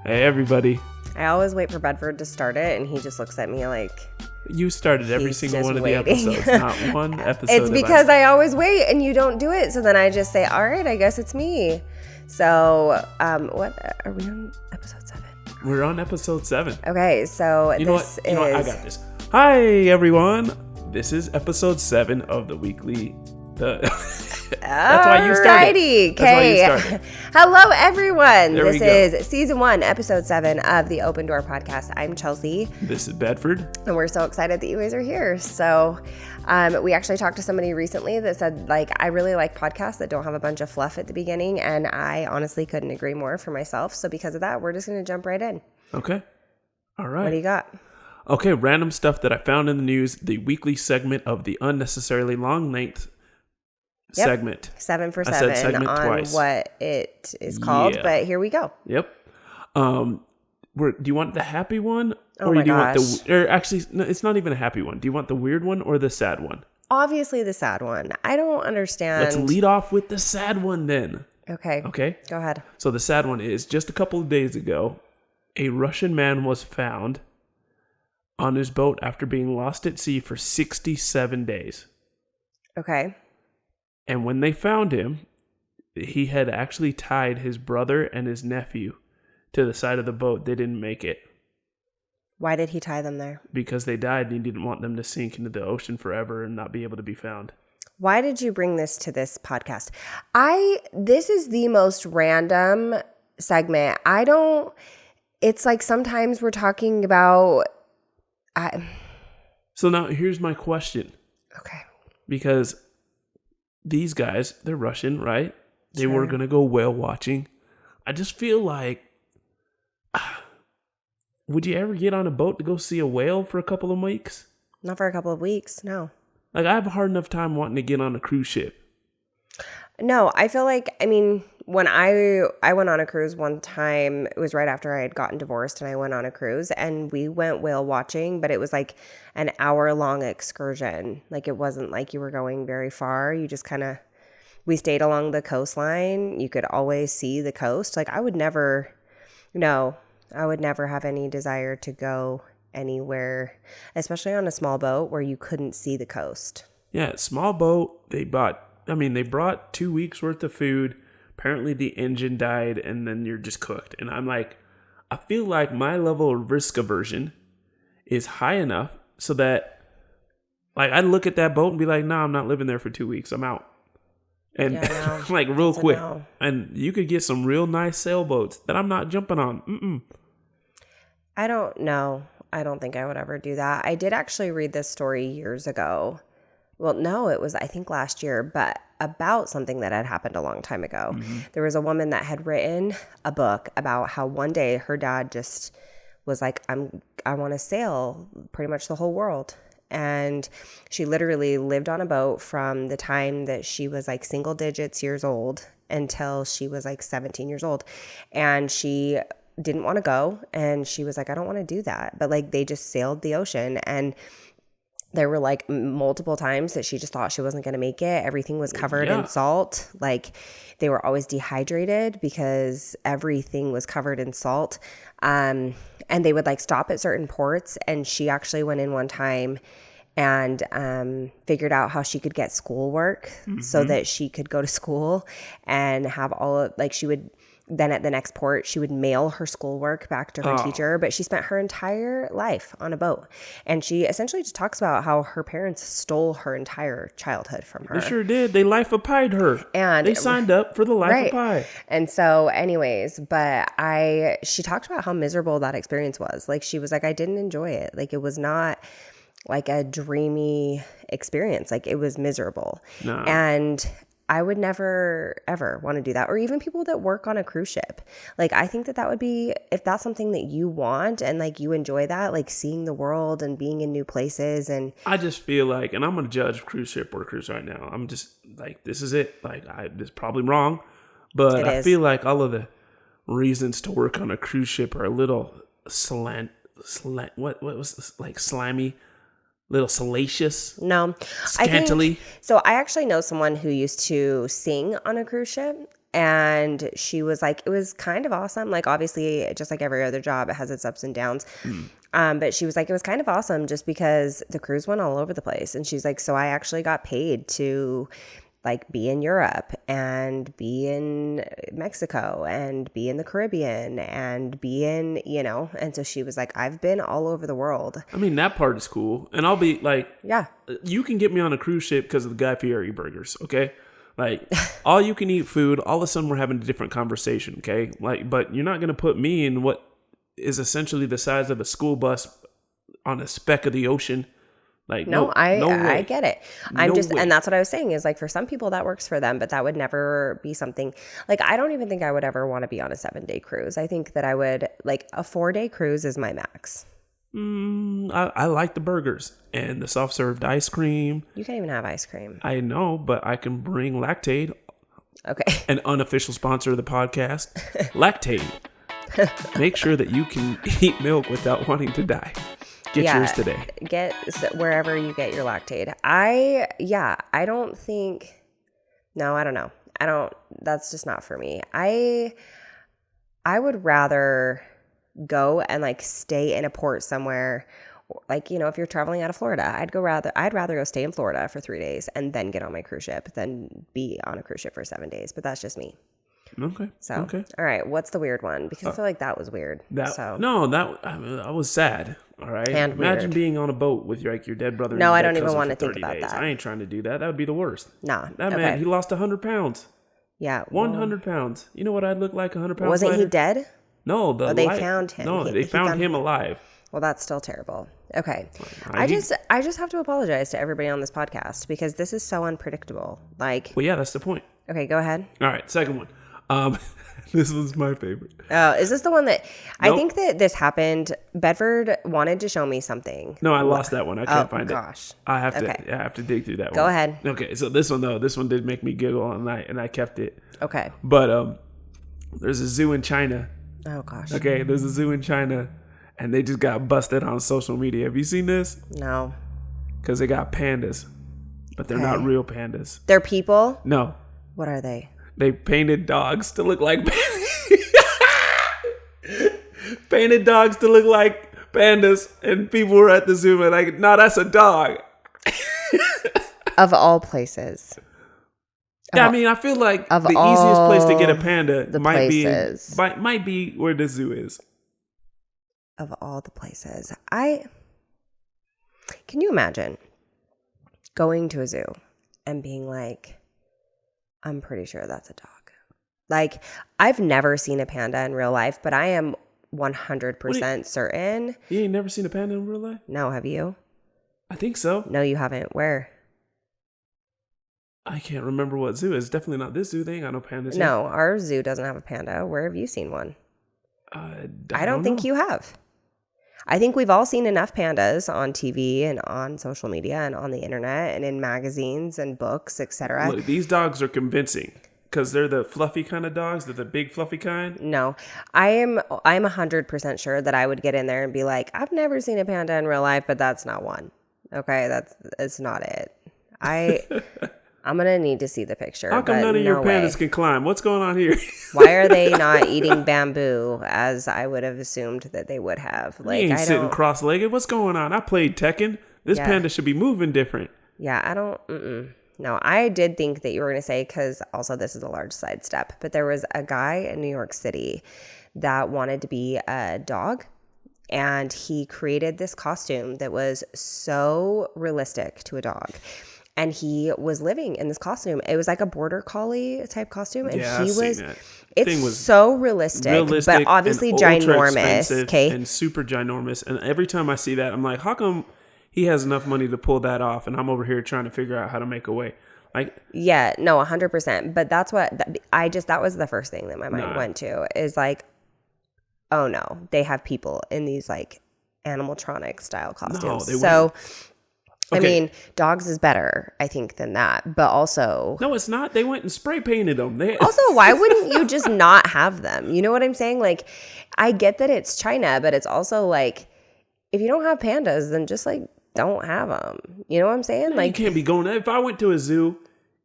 Hey, everybody. I always wait for Bedford to start it, and he just looks at me like... You started every single one of the waiting. episodes. Not one episode. It's because I always wait, and you don't do it. So then I just say, all right, I guess it's me. So, what? Are we on episode 7? We're on episode 7. Okay, so You know what? I got this. Hi, everyone. This is episode 7 of the weekly... That's why you started. Okay. Hello, everyone. There This is season 1, episode 7 of the Open Door podcast. I'm Chelsea. This is Bedford. And we're so excited that you guys are here. So we actually talked to somebody recently that said, I really like podcasts that don't have a bunch of fluff at the beginning. And I honestly couldn't agree more for myself. So because of that, we're just going to jump right in. Okay. All right. What do you got? Okay, random stuff that I found in the news. The weekly segment of the unnecessarily long length segment. 7 for 7 I said segment on twice. what it is called, but here we go. Yep. Do you want the happy one, Oh or my do you want gosh. or actually, no, it's not even a happy one. Do you want the weird one or the sad one? Obviously the sad one. I don't understand. Let's lead off with the sad one then. Okay. Go ahead. So the sad one is just a couple of days ago, a Russian man was found on his boat after being lost at sea for 67 days. Okay. And when they found him, he had actually tied his brother and his nephew to the side of the boat. They didn't make it. Why did he tie them there? Because they died and he didn't want them to sink into the ocean forever and not be able to be found. Why did you bring this to this podcast? This is the most random segment. It's like sometimes we're talking about... So now here's my question. Okay. Because these guys, they're Russian, right? They Sure. were going to go whale watching. I just feel like... would you ever get on a boat to go see a whale for a couple of weeks? Not for a couple of weeks, no. I have a hard enough time wanting to get on a cruise ship. No, I feel like, when I went on a cruise one time, it was right after I had gotten divorced, and I went on a cruise, and we went whale watching, but it was like an hour-long excursion. Like, it wasn't like you were going very far. You just we stayed along the coastline. You could always see the coast. Like, I would never have any desire to go anywhere, especially on a small boat where you couldn't see the coast. Yeah, small boat. They brought 2 weeks worth of food. Apparently the engine died and then you're just cooked. And I'm like, I feel like my level of risk aversion is high enough so that I'd look at that boat and be like, no, I'm not living there for 2 weeks. I'm out. And real quick. No. And you could get some real nice sailboats that I'm not jumping on. I don't know. I don't think I would ever do that. I did actually read this story years ago. Well, no, it was, I think, last year, but about something that had happened a long time ago. Mm-hmm. There was a woman that had written a book about how one day her dad just was like, I want to sail pretty much the whole world. And she literally lived on a boat from the time that she was like single digits years old until she was like 17 years old. And she didn't want to go. And she was like, I don't want to do that. But they just sailed the ocean. And there were multiple times that she just thought she wasn't going to make it. Everything was covered in salt. They were always dehydrated because everything was covered in salt. And they would stop at certain ports. And she actually went in one time and figured out how she could get schoolwork so that she could go to school and have she would... Then at the next port, she would mail her schoolwork back to her teacher, but she spent her entire life on a boat. And she essentially just talks about how her parents stole her entire childhood from her. They sure did. They life-a-pied her. And they signed up for the life-a-pie. And so anyways, she talked about how miserable that experience was. She was like, I didn't enjoy it. It was not a dreamy experience. It was miserable. No. And I would never, ever want to do that. Or even people that work on a cruise ship. I think that would be, if that's something that you want and you enjoy that, seeing the world and being in new places. And I just feel and I'm going to judge cruise ship workers right now. I'm just this is it. This is probably wrong, but I feel all of the reasons to work on a cruise ship are a little what was this? Slimy. Little salacious? No. Scantily? So I actually know someone who used to sing on a cruise ship, And she was like, it was kind of awesome. Like, obviously, just like every other job, it has its ups and downs. But she was like, it was kind of awesome just because the cruise went all over the place. And she's like, so I actually got paid to like be in Europe and be in Mexico and be in the Caribbean and be in, and so she was like, I've been all over the world. I mean, that part is cool. And I'll be like, yeah, you can get me on a cruise ship because of the Guy Fieri burgers, okay? Like, all you can eat food, all of a sudden we're having a different conversation, okay? Like, but you're not going to put me in what is essentially the size of a school bus on a speck of the ocean. Like, no, I get it. I'm No just, way. and that's what I was saying is like, for some people that works for them, but that would never be something like, I don't even think I would ever want to be on a 7-day cruise. I think that I would like a 4-day cruise is my max. I like the burgers and the soft served ice cream. You can't even have ice cream. I know, but I can bring Lactaid, Okay. an unofficial sponsor of the podcast. Lactaid. Make sure that you can eat milk without wanting to die. Get yours today. Get wherever you get your Lactaid. I don't know. That's just not for me. I would rather go and like stay in a port somewhere, like, if you're traveling out of Florida, I'd rather go stay in Florida for 3 days and then get on my cruise ship than be on a cruise ship for 7 days. But that's just me. Okay. So, okay. All right. What's the weird one? Because I feel like that was weird. I was sad. All right. And imagine weird. being on a boat with your dead brother. No, and I your don't dead even cousin want for to think 30 about days. that. I ain't trying to do that. That would be the worst. Nah. That man, he lost 100 pounds. Yeah. 100 pounds. You know what I'd look like 100 pounds Wasn't later? he dead? No, they found him. No, they found him alive. Well, that's still terrible. Okay. I just have to apologize to everybody on this podcast because this is so unpredictable. Like, well, yeah, that's the point. Okay, go ahead. All right, second one. This was my favorite. Oh, is this the one that Nope. I think that this happened? Bedford wanted to show me something. No, I lost that one. I can't find gosh. it. I have to dig through that one. Go ahead. Okay, so this one did make me giggle all night, and I kept it. Okay. But there's a zoo in China. Oh gosh. Okay, there's a zoo in China, and they just got busted on social media. Have you seen this? No. Because they got pandas, but they're not real pandas. They're people? No. What are they? They painted dogs to look like painted dogs to look like pandas, and people were at the zoo and like, no, that's a dog. Of all places. Yeah, I mean, I feel like the easiest place to get a panda might be where the zoo is. Of all the places. Can you imagine going to a zoo and being like, I'm pretty sure that's a dog. Like, I've never seen a panda in real life, but I am 100% certain. You ain't never seen a panda in real life? No, have you? I think so. No, you haven't. Where? I can't remember what zoo. It's definitely not this zoo. They ain't got no pandas. No, our zoo doesn't have a panda. Where have you seen one? I don't think you have. I think we've all seen enough pandas on TV and on social media and on the internet and in magazines and books, etc. Look, these dogs are convincing because they're the fluffy kind of dogs. They're the big fluffy kind. No, I'm 100% sure that I would get in there and be like, I've never seen a panda in real life, but that's not one. Okay, it's not it. I'm going to need to see the picture. How come none of your pandas can climb? What's going on here? Why are they not eating bamboo as I would have assumed that they would have? Like, they ain't sitting cross-legged. What's going on? I played Tekken. This panda should be moving different. Yeah, I don't. No, I did think that you were going to say, because also this is a large sidestep, but there was a guy in New York City that wanted to be a dog. And he created this costume that was so realistic to a dog. And he was living in this costume. It was like a border collie type costume. And yeah, it's so realistic, but obviously ginormous. Okay. And super ginormous. And every time I see that, I'm like, how come he has enough money to pull that off? And I'm over here trying to figure out how to make a way. Like, yeah, no, 100%. But that's what that was the first thing that my mind went to is like, oh no, they have people in these like animatronic style costumes. I mean, dogs is better, I think, than that. But also... No, it's not. They went and spray painted them. Also, why wouldn't you just not have them? You know what I'm saying? Like, I get that it's China, but it's also like, if you don't have pandas, then just like, don't have them. You know what I'm saying? Like, you can't be going... If I went to a zoo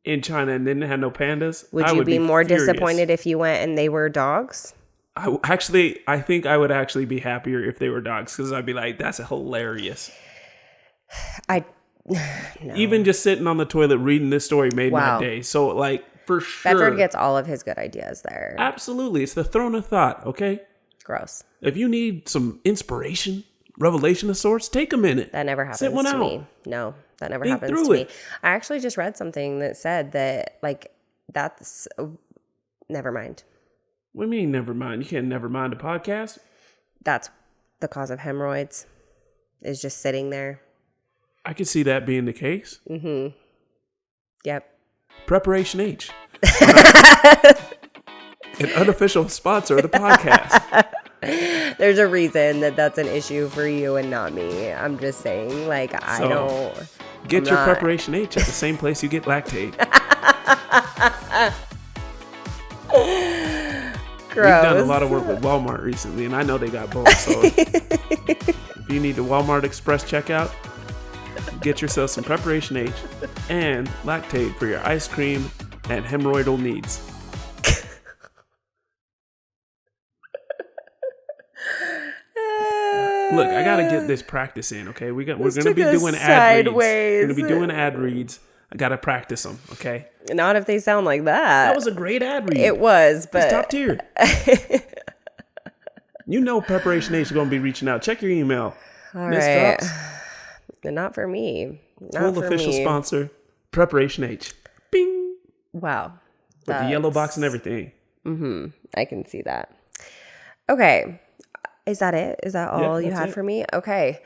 in China and didn't have no pandas, Would I you would be more furious. disappointed if you went and they were dogs? I think I would actually be happier if they were dogs because I'd be like, that's hilarious. No. Even just sitting on the toilet reading this story made my Wow. day. So, like, for sure. Bedford gets all of his good ideas there. Absolutely. It's the throne of thought, okay? Gross. If you need some inspiration, revelation of sorts, take a minute. That never happens Sit one to out. me. No, that never Think happens through to me. it. I actually just read something that said that, like, that's... never mind. What do you mean, never mind? You can't never mind a podcast? That's the cause of hemorrhoids, is just sitting there. I could see that being the case. Mm-hmm. Yep. Preparation H. An unofficial sponsor of the podcast. There's a reason that that's an issue for you and not me. I'm just saying, like, I don't... Get your Preparation H at the same place you get Lactate. Gross. We've done a lot of work with Walmart recently, and I know they got both. So if you need the Walmart Express checkout, get yourself some Preparation H and Lactate for your ice cream and hemorrhoidal needs. Look, I gotta get this practice in, okay? We're gonna be doing ad reads. We're gonna be doing ad reads. I gotta practice them, okay? Not if they sound like that. That was a great ad read. It was, but it's top tier. You know, Preparation H is gonna be reaching out. Check your email. All Miss right. Drops. Not for me. Not Full for official me. sponsor, Preparation H. Bing. Wow. With the yellow box and everything. Mm-hmm. I can see that. Okay. Is that it? Is that all you had for me? Okay.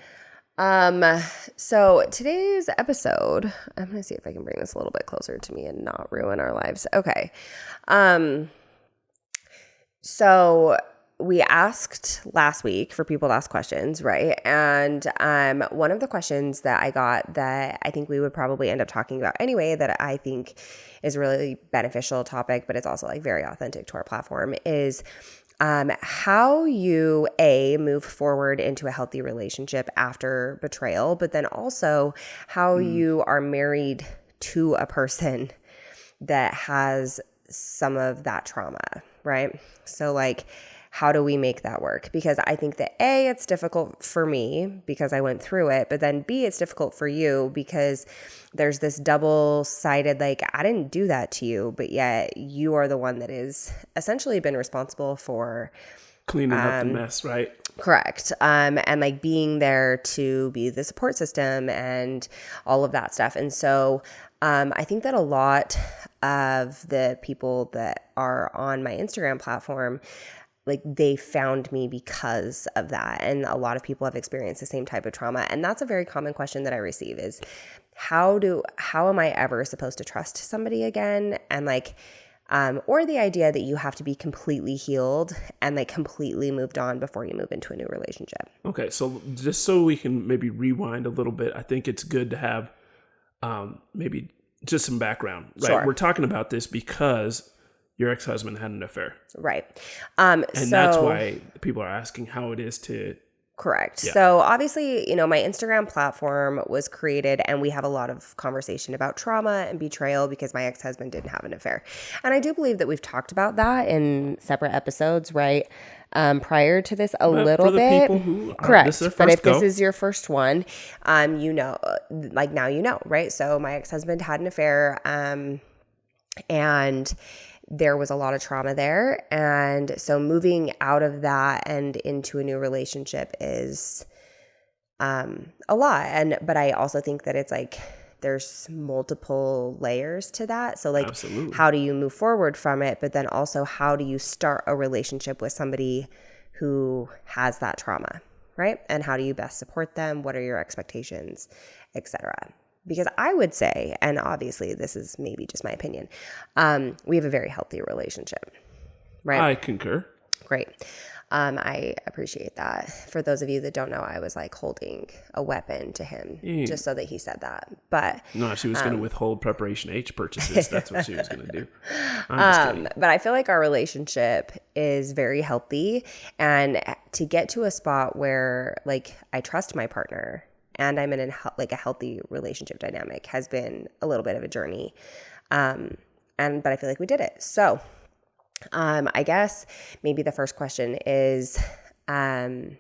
So today's episode, I'm going to see if I can bring this a little bit closer to me and not ruin our lives. Okay. So we asked last week for people to ask questions, right? And one of the questions that I got that I think we would probably end up talking about anyway, that I think is a really beneficial topic, but it's also like very authentic to our platform, is how you move forward into a healthy relationship after betrayal, but then also how you are married to a person that has some of that trauma, right? So like, how do we make that work? Because I think that A, it's difficult for me because I went through it, but then B, it's difficult for you because there's this double-sided, like, I didn't do that to you, but yet you are the one that is essentially been responsible for cleaning up the mess, right? Correct. And like being there to be the support system and all of that stuff. And so I think that a lot of the people that are on my Instagram platform, like they found me because of that. And a lot of people have experienced the same type of trauma. And that's a very common question that I receive is how am I ever supposed to trust somebody again? And like, or the idea that you have to be completely healed and like completely moved on before you move into a new relationship. Okay. So just so we can maybe rewind a little bit, I think it's good to have maybe just some background, right? Sure. We're talking about this because your ex-husband had an affair. Right. And that's why people are asking how it is to... Correct. Yeah. So obviously, you know, my Instagram platform was created and we have a lot of conversation about trauma and betrayal because my ex-husband didn't have an affair. And I do believe that we've talked about that in separate episodes, right? Prior to this little for the bit. people who Correct. This is their But first if go. this is your first one, you know, like now you know, right? So my ex-husband had an affair and there was a lot of trauma there. And so moving out of that and into a new relationship is a lot. But I also think that it's like there's multiple layers to that. So like, Absolutely. How do you move forward from it? But then also how do you start a relationship with somebody who has that trauma, right? And how do you best support them? What are your expectations, etc.? Because I would say, and obviously this is maybe just my opinion, we have a very healthy relationship, right? I concur. Great. I appreciate that. For those of you that don't know, I was like holding a weapon to him just so that he said that. But No, she was going to withhold Preparation H purchases. That's what she was going to do. I'm just kidding. But I feel like our relationship is very healthy. And to get to a spot where like I trust my partner and I'm in a healthy relationship dynamic has been a little bit of a journey. But I feel like we did it. So I guess maybe the first question is, I'm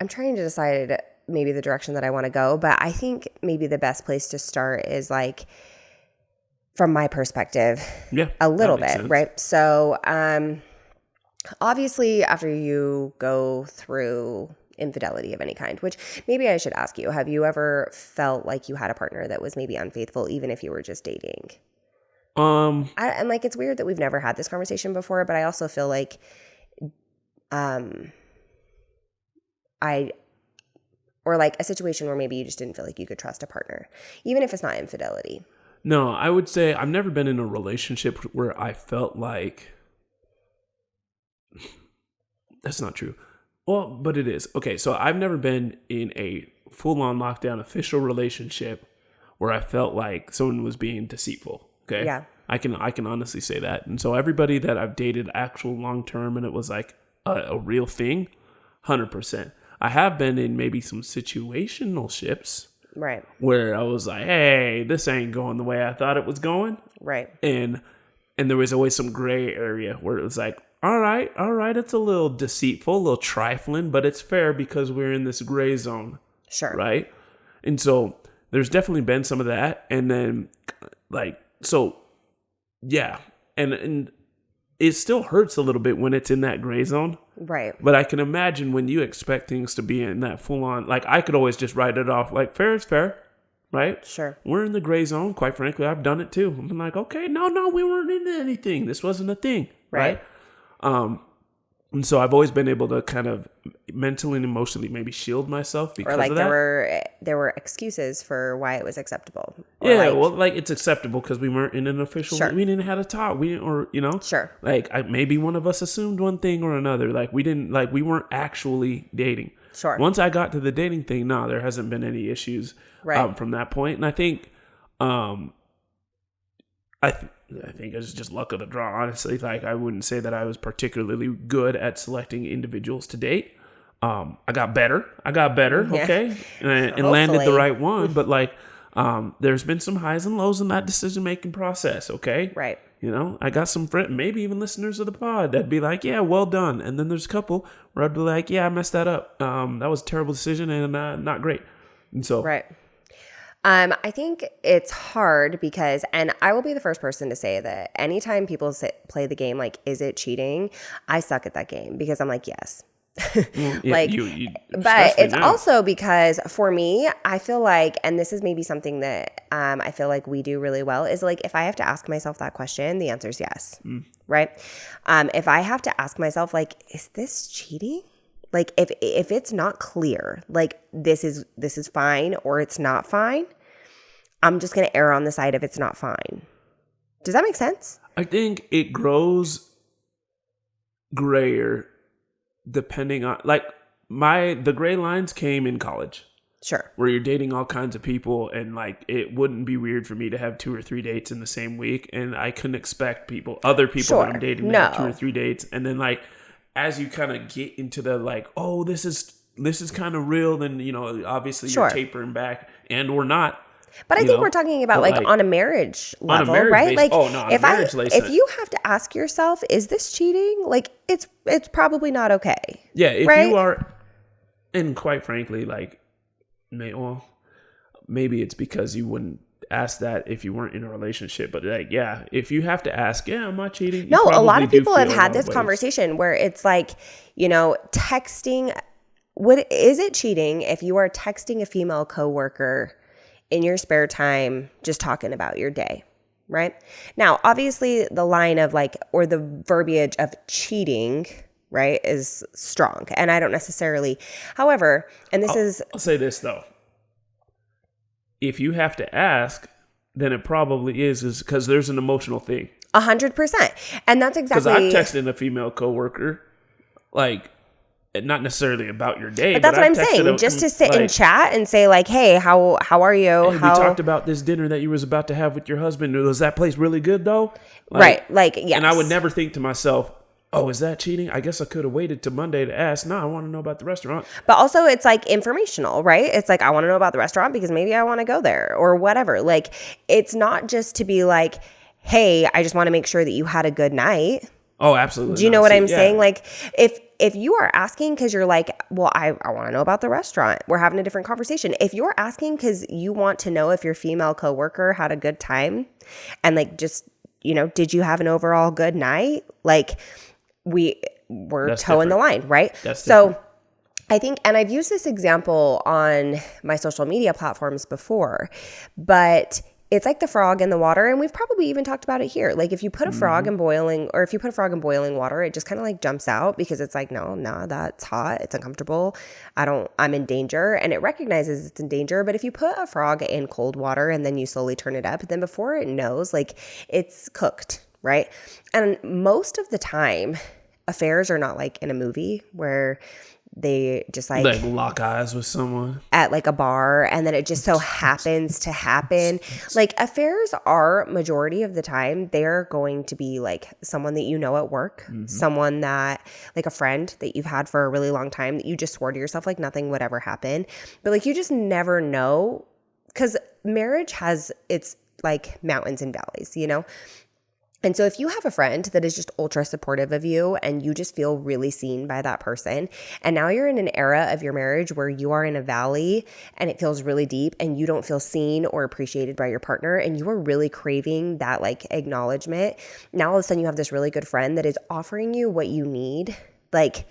trying to decide maybe the direction that I want to go, but I think maybe the best place to start is like, from my perspective, a little bit, sense. Right? So, obviously after you go through infidelity of any kind, which maybe I should ask you, have you ever felt like you had a partner that was maybe unfaithful, even if you were just dating? And like, it's weird that we've never had this conversation before, but I also feel like, or like a situation where maybe you just didn't feel like you could trust a partner, even if it's not infidelity. No, I would say I've never been in a relationship where I felt like that's not true. Well, but it is. Okay, so I've never been in a full-on lockdown official relationship where I felt like someone was being deceitful. Okay. Yeah. I can honestly say that. And so everybody that I've dated actual long-term and it was like a real thing, 100%. I have been in maybe some situational ships. Right. Where I was like, hey, this ain't going the way I thought it was going. Right. And there was always some gray area where it was like, all right, it's a little deceitful, a little trifling, but it's fair because we're in this gray zone. Sure. Right? And so there's definitely been some of that. And then like, so yeah. And it still hurts a little bit when it's in that gray zone. Right. But I can imagine when you expect things to be in that full on, like I could always just write it off like fair is fair, right? Sure. We're in the gray zone. Quite frankly, I've done it too. I'm like, okay, no, we weren't into anything. This wasn't a thing. Right. And so I've always been able to kind of mentally and emotionally maybe shield myself because of that. Or like there were excuses for why it was acceptable. Or like it's acceptable because we weren't in an official. Sure. We didn't have a talk. We didn't, or Sure. Like maybe one of us assumed one thing or another. Like we weren't actually dating. Sure. Once I got to the dating thing, no, there hasn't been any issues from that point. And I think, I think it's just luck of the draw, honestly. Like, I wouldn't say that I was particularly good at selecting individuals to date. I got better, okay? And landed the right one. But, like, there's been some highs and lows in that decision-making process, okay? Right. I got some friends, maybe even listeners of the pod, that'd be like, yeah, well done. And then there's a couple where I'd be like, yeah, I messed that up. That was a terrible decision and not great. And so... Right. I think it's hard because, and I will be the first person to say that anytime people play the game, like, is it cheating? I suck at that game because I'm like, yes. Like, but it's also because for me, I feel like, and this is maybe something that I feel like we do really well, is like, if I have to ask myself that question, the answer is yes. Right? If I have to ask myself, like, is this cheating? Like, if it's not clear, like, this is fine or it's not fine, I'm just going to err on the side of it's not fine. Does that make sense? I think it grows grayer depending on, like, the gray lines came in college. Sure. Where you're dating all kinds of people and, like, it wouldn't be weird for me to have 2 or 3 dates in the same week. And I couldn't expect other people that I'm dating to have 2 or 3 dates. And then, like, as you kind of get into the, like, oh, this is kind of real, then, obviously you're tapering back and or not. But I think we're talking about like on a marriage level, right? Like, if you have to ask yourself, is this cheating? Like, it's probably not okay. Yeah, if you are, and quite frankly, like, maybe it's because you wouldn't ask that if you weren't in a relationship. But like, yeah, if you have to ask, am I cheating? No, a lot of people have had this conversation where it's like, texting. Is it cheating if you are texting a female coworker in your spare time, just talking about your day, right? Now, obviously the line of like, or the verbiage of cheating, right, is strong. And I don't necessarily, however, and I'll say this though. If you have to ask, then it probably is because there's an emotional thing. 100%. And that's exactly. Because I've texted a female coworker, like, not necessarily about your day, but that's what I'm saying. Just to sit and chat and say like, "Hey, how are you?" Hey, we talked about this dinner that you was about to have with your husband. Was that place really good though? Right. Like, yes. And I would never think to myself, oh, is that cheating? I guess I could have waited till Monday to ask. No, I want to know about the restaurant. But also it's like informational, right? It's like, I want to know about the restaurant because maybe I want to go there or whatever. Like, it's not just to be like, hey, I just want to make sure that you had a good night. Oh, absolutely. Do you know what I'm saying? Like, if you are asking because you're like, well, I want to know about the restaurant, we're having a different conversation. If you're asking because you want to know if your female coworker had a good time and like just, did you have an overall good night? Like, we're That's towing different. the line, right? That's so different. I think, and I've used this example on my social media platforms before, but it's like the frog in the water, and we've probably even talked about it here. Like, if you put a frog in boiling, or if you put a frog in boiling water, it just kind of like jumps out because it's like, no, that's hot, it's uncomfortable, I'm in danger, and it recognizes it's in danger. But if you put a frog in cold water and then you slowly turn it up, then before it knows, like, it's cooked, right? And most of the time, affairs are not like in a movie where they just like lock eyes with someone at like a bar and then it just so happens to happen. Like, affairs are, majority of the time, they're going to be like someone that you know at work, someone that, like a friend that you've had for a really long time that you just swore to yourself like nothing would ever happen. But like, you just never know, because marriage has its like mountains and valleys, And so if you have a friend that is just ultra supportive of you and you just feel really seen by that person, and now you're in an era of your marriage where you are in a valley and it feels really deep and you don't feel seen or appreciated by your partner and you are really craving that like acknowledgement, now all of a sudden you have this really good friend that is offering you what you need, like,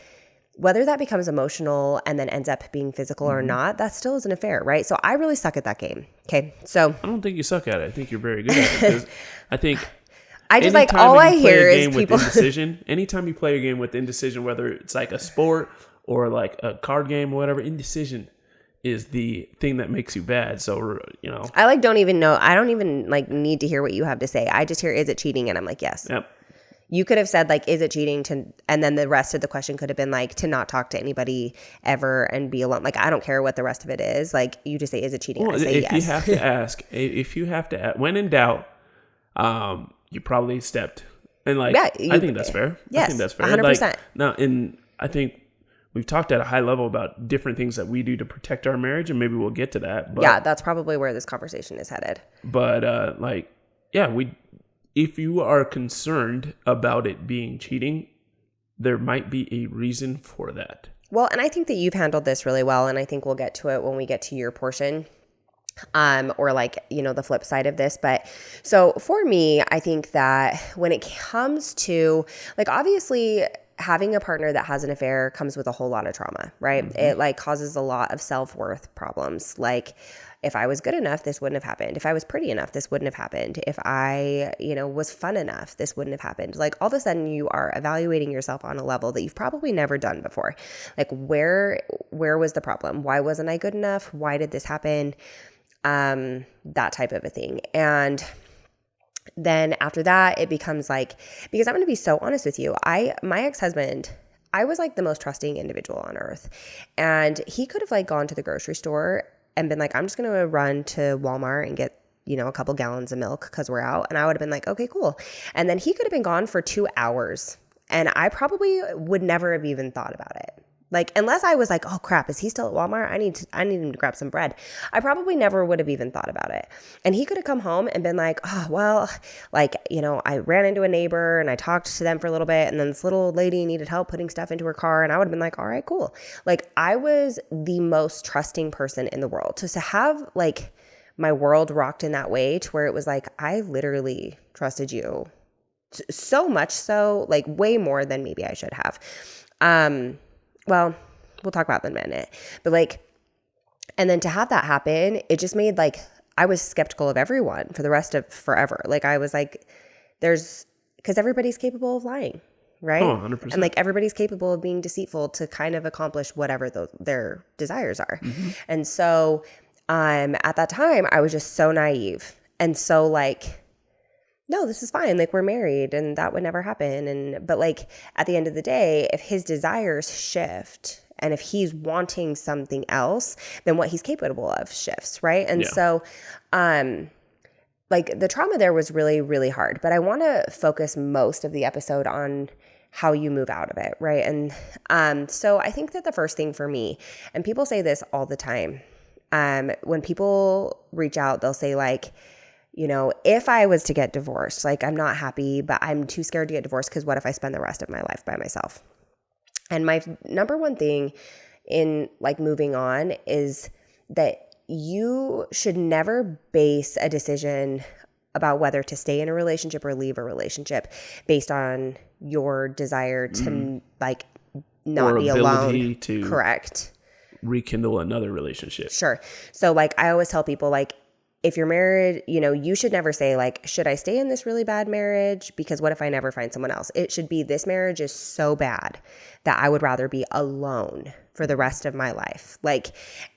whether that becomes emotional and then ends up being physical or not, that still is an affair, right? So I really suck at that game. Okay, so I don't think you suck at it. I think you're very good at it, because I think I just like, all I hear is people. Anytime you play a game with indecision, whether it's like a sport or like a card game or whatever, indecision is the thing that makes you bad. So, I like don't even know. I don't even like need to hear what you have to say. I just hear, is it cheating? And I'm like, yes. Yep. You could have said like, is it cheating and then the rest of the question could have been like, to not talk to anybody ever and be alone. Like, I don't care what the rest of it is. Like, you just say, is it cheating? Well, I say yes. If you have to ask, when in doubt, you probably stepped. And like, Yeah, I think that's fair. Yes, I think that's fair. 100%. Like, now, and I think we've talked at a high level about different things that we do to protect our marriage, and maybe we'll get to that. But, yeah, that's probably where this conversation is headed. But if you are concerned about it being cheating, there might be a reason for that. Well, and I think that you've handled this really well, and I think we'll get to it when we get to your portion. Or like, the flip side of this. But so for me, I think that when it comes to like, obviously having a partner that has an affair comes with a whole lot of trauma, right? It like causes a lot of self-worth problems. Like, if I was good enough, this wouldn't have happened. If I was pretty enough, this wouldn't have happened. If I, was fun enough, this wouldn't have happened. Like, all of a sudden you are evaluating yourself on a level that you've probably never done before. Like, where was the problem? Why wasn't I good enough? Why did this happen? That type of a thing. And then after that, it becomes like, because I'm going to be so honest with you, my ex-husband, I was like the most trusting individual on earth. And he could have like gone to the grocery store and been like, I'm just going to run to Walmart and get, a couple gallons of milk because we're out. And I would have been like, okay, cool. And then he could have been gone for 2 hours. And I probably would never have even thought about it. Like, unless I was like, oh crap, is he still at Walmart? I need him to grab some bread. I probably never would have even thought about it. And he could have come home and been like, oh, well, like, I ran into a neighbor and I talked to them for a little bit. And then this little lady needed help putting stuff into her car. And I would have been like, all right, cool. Like, I was the most trusting person in the world. To have like my world rocked in that way to where it was like, I literally trusted you so much so, like way more than maybe I should have. Well, we'll talk about that in a minute. But like, and then to have that happen, it just made like, I was skeptical of everyone for the rest of forever. Like, I was like, because everybody's capable of lying, right? Oh, 100%. And like, everybody's capable of being deceitful to kind of accomplish whatever their desires are. Mm-hmm. And so at that time, I was just so naive. And so like, no, this is fine. Like, we're married and that would never happen. But like, at the end of the day, if his desires shift and if he's wanting something else, then what he's capable of shifts, right? And so, like, the trauma there was really, really hard. But I want to focus most of the episode on how you move out of it, right? And so I think that the first thing for me, and people say this all the time, when people reach out, they'll say like, you know, if I was to get divorced, like I'm not happy, but I'm too scared to get divorced because what if I spend the rest of my life by myself? And my number one thing in like moving on is that you should never base a decision about whether to stay in a relationship or leave a relationship based on your desire to like not Or be ability alone. to Correct. rekindle another relationship. Sure. So like I always tell people like if you're married, you know, you should never say like, should I stay in this really bad marriage? Because what if I never find someone else? It should be this marriage is so bad that I would rather be alone for the rest of my life. Like,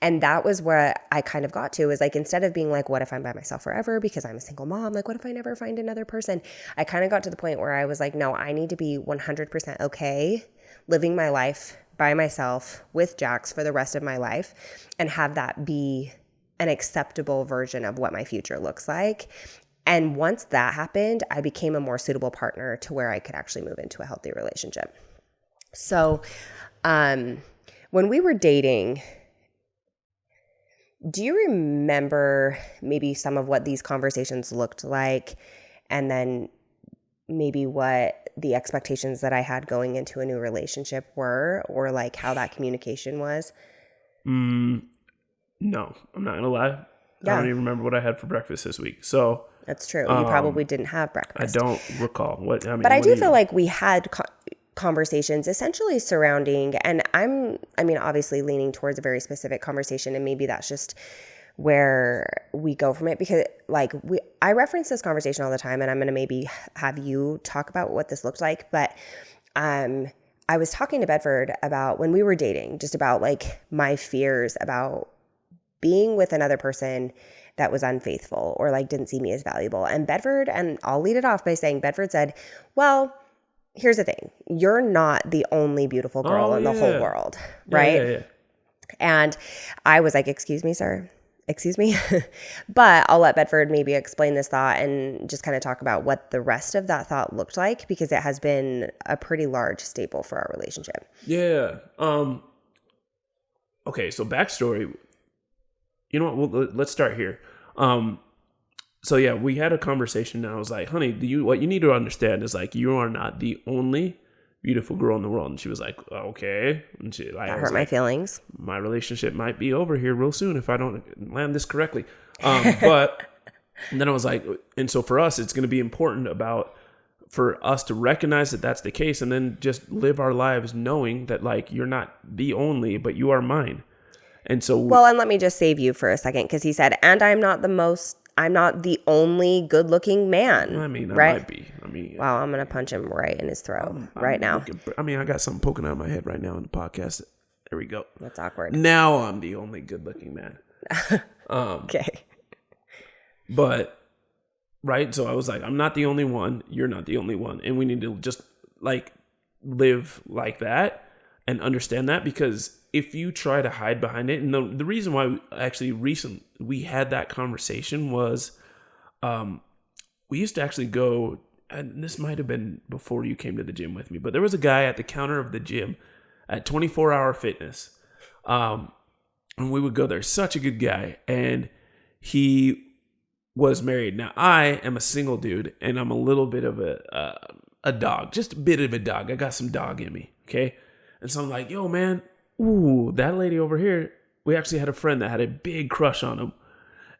and that was where I kind of got to is like, instead of being like, what if I'm by myself forever because I'm a single mom? Like, what if I never find another person? I kind of got to the point where I was like, no, I need to be 100% okay living my life by myself with Jax for the rest of my life and have that be an acceptable version of what my future looks like. And once that happened, I became a more suitable partner to where I could actually move into a healthy relationship. So, when we were dating, do you remember maybe some of what these conversations looked like? And then maybe what the expectations that I had going into a new relationship were, or like how that communication was? No, I'm not gonna lie. Yeah. I don't even remember what I had for breakfast this week. So That's true. You probably didn't have I breakfast. don't recall what. I mean, But I what do feel like we had conversations essentially surrounding, and obviously leaning towards a very specific conversation, and maybe that's just where we go from it because like I reference this conversation all the time, and I'm going to maybe have you talk about what this looked like. But I was talking to Bedford about when we were dating, just about like my fears about being with another person that was unfaithful or like didn't see me as valuable. And Bedford, and I'll lead it off by saying Bedford said, well, here's the thing. You're not the only beautiful girl in the whole world, right? Yeah. And I was like, excuse me, sir. Excuse me. But I'll let Bedford maybe explain this thought and just kind of talk about what the rest of that thought looked like because it has been a pretty large staple for our relationship. Yeah. Okay, so backstory. You know what? Well, let's start here. So yeah, we had a conversation and I was like, honey, what you need to understand is like, you are not the only beautiful girl in the world. And she was like, okay. And That hurt my feelings. My relationship might be over here real soon if I don't land this correctly. But and then I was like, and so for us, it's going to be important for us to recognize that that's the case and then just live our lives knowing that like, you're not the only, but you are mine. And so, well, and let me just save you for a second because he said, and I'm not the only good-looking man. I mean, right? I might be. I mean, wow, I'm gonna punch him right in his throat now. I got something poking out of my head right now in the podcast. There we go. That's awkward. Now I'm the only good-looking man. Okay. But right, so I was like, I'm not the only one. You're not the only one, and we need to just like live like that and understand that because if you try to hide behind it, and the reason why we had that conversation was we used to actually go, and this might have been before you came to the gym with me, but there was a guy at the counter of the gym at 24 Hour Fitness. And we would go there. Such a good guy. And he was married. Now, I am a single dude, and I'm a little bit of a dog. Just a bit of a dog. I got some dog in me, okay? And so I'm like, yo, man, ooh, that lady over here, we actually had a friend that had a big crush on him.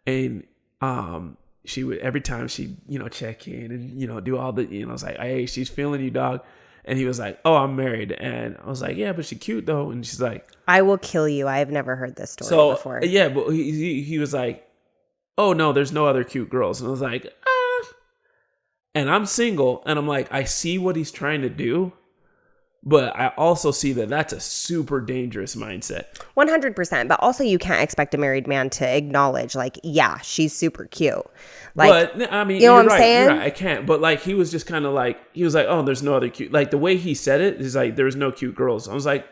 And she would, every time she'd, check in and, do all the, I was like, hey, she's feeling you, dog. And he was like, oh, I'm married. And I was like, yeah, but she's cute, though. And she's like, I will kill you. I have never heard this story before. Yeah, but he was like, oh, no, there's no other cute girls. And I was like, And I'm single. And I'm like, I see what he's trying to do. But I also see that that's a super dangerous mindset. 100%. But also you can't expect a married man to acknowledge, like, yeah, she's super cute. Like, but, I mean, you know what I'm saying? You're right, I can't. But, like, he was just kind of like, he was like, oh, there's no other cute. Like, the way he said it is like, there's no cute girls. I was like,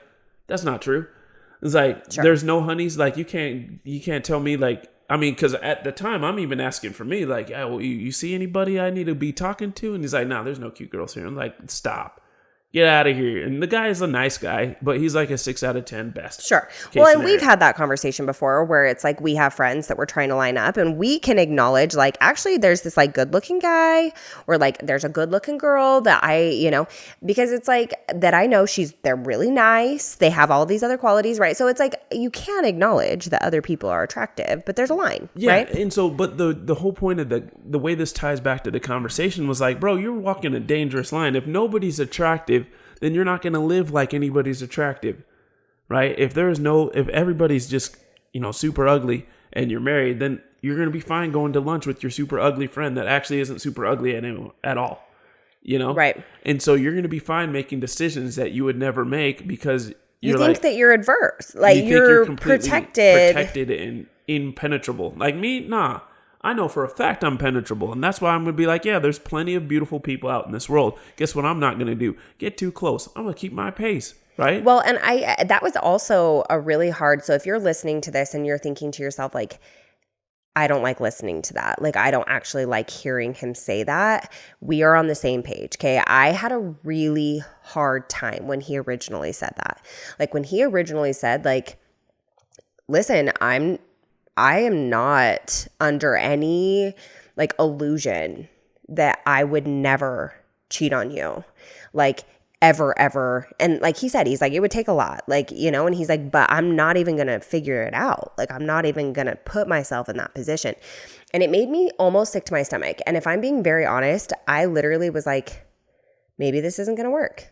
that's not true. It's like, sure. There's no honeys. Like, you can't tell me, like, I mean, because at the time, I'm even asking for me, like, yeah, well, you see anybody I need to be talking to? And he's like, no, there's no cute girls here. I'm like, stop. Get out of here. And the guy is a nice guy, but he's like a 6 out of 10 best. Sure. Case Well, and scenario. we've had that conversation before where it's like we have friends that we're trying to line up and we can acknowledge like actually there's this like good looking guy or like there's a good looking girl that because it's like that I know they're really nice. They have all these other qualities, right? So it's like you can acknowledge that other people are attractive, but there's a line, right? And so, but the whole point of the way this ties back to the conversation was like, bro, you're walking a dangerous line. If nobody's attractive, then you're not going to live like anybody's attractive, right? If everybody's just, super ugly and you're married, then you're going to be fine going to lunch with your super ugly friend that actually isn't super ugly at all, Right. And so you're going to be fine making decisions that you would never make because You think that you're adverse, like you're protected and impenetrable. Like me, nah. I know for a fact I'm penetrable, and that's why I'm going to be like, yeah, there's plenty of beautiful people out in this world. Guess what I'm not going to do? Get too close. I'm going to keep my pace, right? Well, and that was also a really hard, so if you're listening to this and you're thinking to yourself, like, I don't like listening to that. Like, I don't actually like hearing him say that. We are on the same page, okay? I had a really hard time when he originally said that. Like, when he originally said, like, listen, I am not under any like illusion that I would never cheat on you. Like ever. And like he said, he's like, it would take a lot. Like, and he's like, but I'm not even going to figure it out. Like, I'm not even going to put myself in that position. And it made me almost sick to my stomach. And if I'm being very honest, I literally was like, maybe this isn't going to work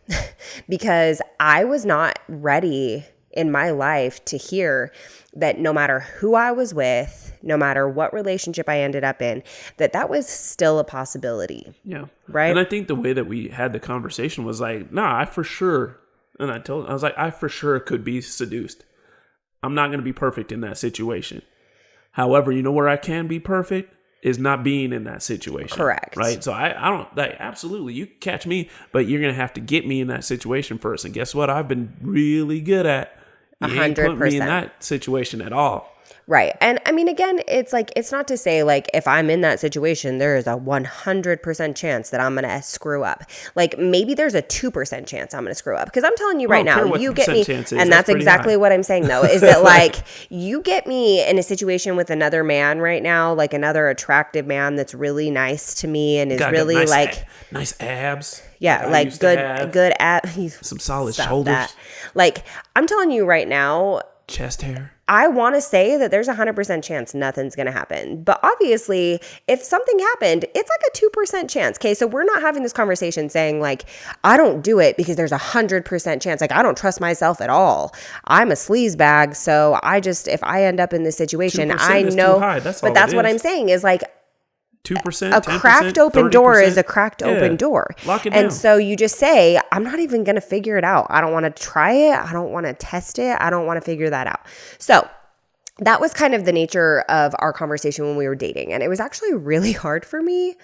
because I was not ready in my life to hear that no matter who I was with, no matter what relationship I ended up in, that was still a possibility. Yeah. Right. And I think the way that we had the conversation was like, nah, I for sure could be seduced. I'm not going to be perfect in that situation. However, where I can be perfect is not being in that situation. Correct. Right. So I don't like, absolutely, you catch me, but you're going to have to get me in that situation first. And guess what? I've been really good at 100%. Put me in that situation at all. Right. And I mean, again, it's like, it's not to say like if I'm in that situation, there is a 100% chance that I'm going to screw up. Like maybe there's a 2% chance I'm going to screw up. Because I'm telling you right now, you get me, and that's exactly high. What I'm saying though, is that like you get me in a situation with another man right now, like another attractive man that's really nice to me and is really nice, nice abs. Yeah, like good abs. Some solid shoulders. That. Like I'm telling you right now, chest hair. I want to say that there's a 100% chance nothing's going to happen. But obviously, if something happened, it's like a 2% chance. Okay, so we're not having this conversation saying like, I don't do it because there's a 100% chance. Like, I don't trust myself at all. I'm a sleazebag. So if I end up in this situation, I know. That's what I'm saying is like, 2%, a 10%, cracked open 30%. Door is a cracked open door. Lock it down. And so you just say, I'm not even going to figure it out. I don't want to try it. I don't want to test it. I don't want to figure that out. So that was kind of the nature of our conversation when we were dating. And it was actually really hard for me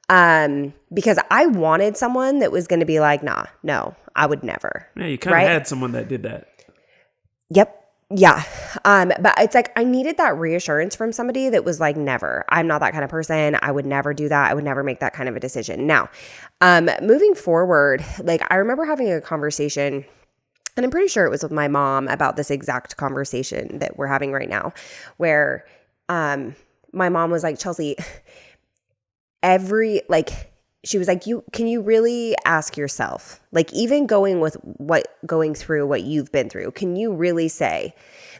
because I wanted someone that was going to be like, nah, no, I would never. Yeah, you kind of had someone that did that. Yep. Yeah. But it's like, I needed that reassurance from somebody that was like, never, I'm not that kind of person. I would never do that. I would never make that kind of a decision. Now, moving forward, like I remember having a conversation, and I'm pretty sure it was with my mom about this exact conversation that we're having right now, where, my mom was like, Chelsea, she was like, can you really ask yourself, like even going through what you've been through, can you really say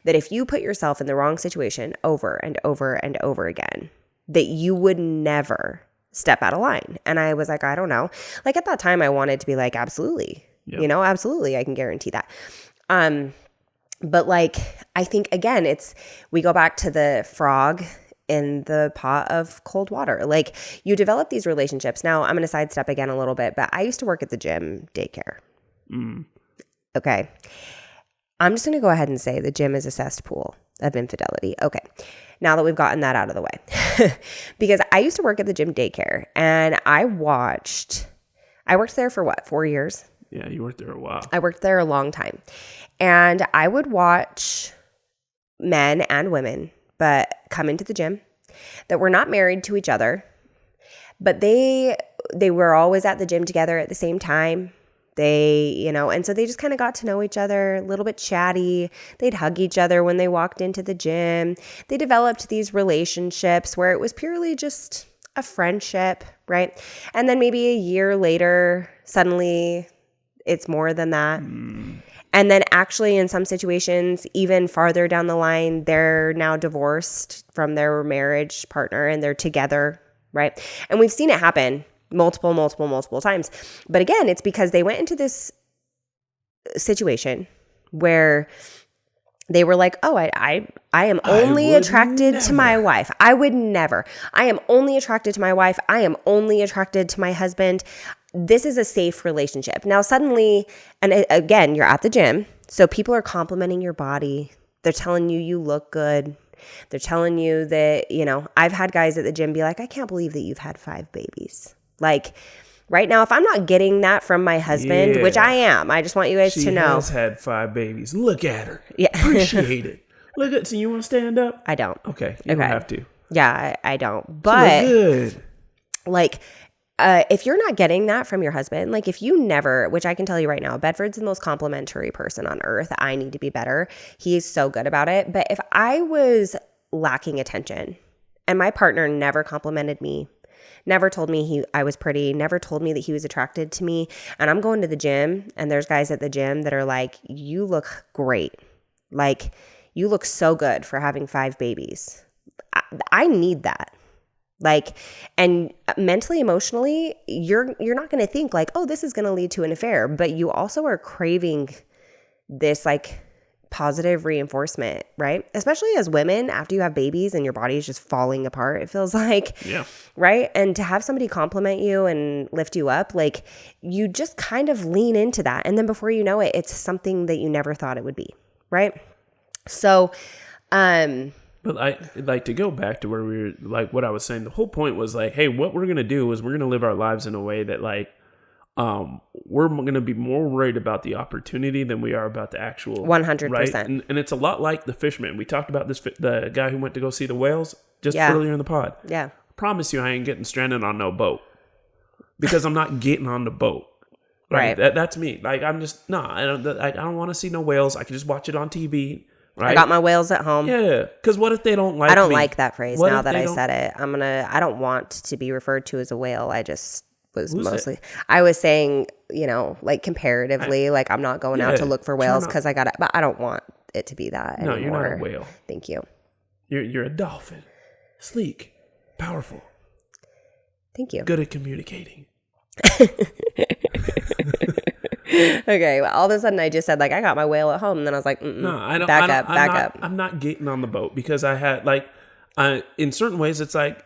that if you put yourself in the wrong situation over and over and over again, that you would never step out of line? And I was like, I don't know. Like at that time I wanted to be like, absolutely, absolutely. I can guarantee that. But like, I think again, we go back to the frog in the pot of cold water. Like you develop these relationships. Now I'm going to sidestep again a little bit, but I used to work at the gym daycare. Okay. I'm just going to go ahead and say the gym is a cesspool of infidelity. Okay. Now that we've gotten that out of the way, because I used to work at the gym daycare and I worked there for 4 years. Yeah. You worked there a while. I worked there a long time, and I would watch men and women but come into the gym that were not married to each other, but they were always at the gym together at the same time. And so they just kind of got to know each other, a little bit chatty. They'd hug each other when they walked into the gym. They developed these relationships where it was purely just a friendship, right? And then maybe a year later, suddenly it's more than that. And then actually in some situations, even farther down the line, they're now divorced from their marriage partner and they're together, right? And we've seen it happen multiple times. But again, it's because they went into this situation where they were like, oh, I am only attracted to my wife. I would never. I am only attracted to my wife. I am only attracted to my husband. This is a safe relationship. Now suddenly, and again, you're at the gym. So people are complimenting your body. They're telling you look good. They're telling you that, I've had guys at the gym be like, I can't believe that you've had 5 babies. Like right now, if I'm not getting that from my husband, which I am, I just want you guys to know. She has had 5 babies. Look at her. Yeah. Appreciate it. Look at, so you want to stand up? I don't. Okay. You don't have to. Yeah, I don't. But good. Like, if you're not getting that from your husband, like if you never, which I can tell you right now, Bedford's the most complimentary person on earth. I need to be better. He's so good about it. But if I was lacking attention and my partner never complimented me, never told me I was pretty, never told me that he was attracted to me, and I'm going to the gym and there's guys at the gym that are like, you look great. Like, you look so good for having 5 babies. I need that. Like, and mentally, emotionally, you're not going to think like, oh, this is going to lead to an affair, but you also are craving this like positive reinforcement, right? Especially as women, after you have babies and your body is just falling apart, it feels like, right? And to have somebody compliment you and lift you up, like you just kind of lean into that. And then before you know it, it's something that you never thought it would be, right? So, but I like to go back to where we were, like what I was saying. The whole point was like, hey, what we're going to do is we're going to live our lives in a way that like, we're going to be more worried about the opportunity than we are about the actual 100%. Right? And it's a lot like the fisherman. We talked about this, the guy who went to go see the whales just earlier in the pod. Yeah. I promise you I ain't getting stranded on no boat because I'm not getting on the boat. Right. That's me. Like, I'm just, I don't want to see no whales. I can just watch it on TV. Right? I got my whales at home. Yeah. Because what if they don't like me? I don't like that phrase now that I said it. I don't want to be referred to as a whale. I just was I was saying, like comparatively, like I'm not going out to look for whales because I got it, but I don't want it to be that anymore. No, you're not a whale. Thank you. You're a dolphin. Sleek. Powerful. Thank you. Good at communicating. Okay, well, all of a sudden I just said like I got my whale at home, and then I was like, no, I don't. Back up. I'm not getting on the boat because I had in certain ways it's like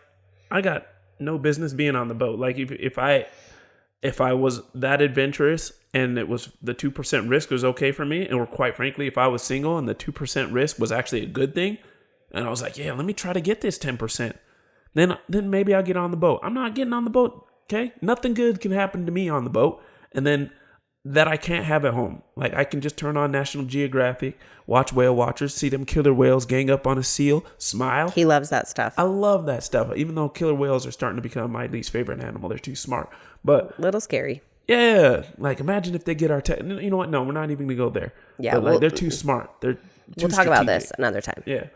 I got no business being on the boat. Like if I was that adventurous and it was the 2% risk was okay for me, or quite frankly, if I was single and the 2% risk was actually a good thing, and I was like, yeah, let me try to get this 10%, then maybe I'll get on the boat. I'm not getting on the boat. Okay, nothing good can happen to me on the boat, and then that I can't have at home. Like I can just turn on National Geographic, watch whale watchers, see them killer whales gang up on a seal, smile. He loves that stuff. I love that stuff. Even though killer whales are starting to become my least favorite animal. They're too smart. But little scary. Yeah. Like imagine if they get our you know what? No, we're not even gonna go there. Yeah. But they're too smart. They're too We'll talk about this another time. Yeah.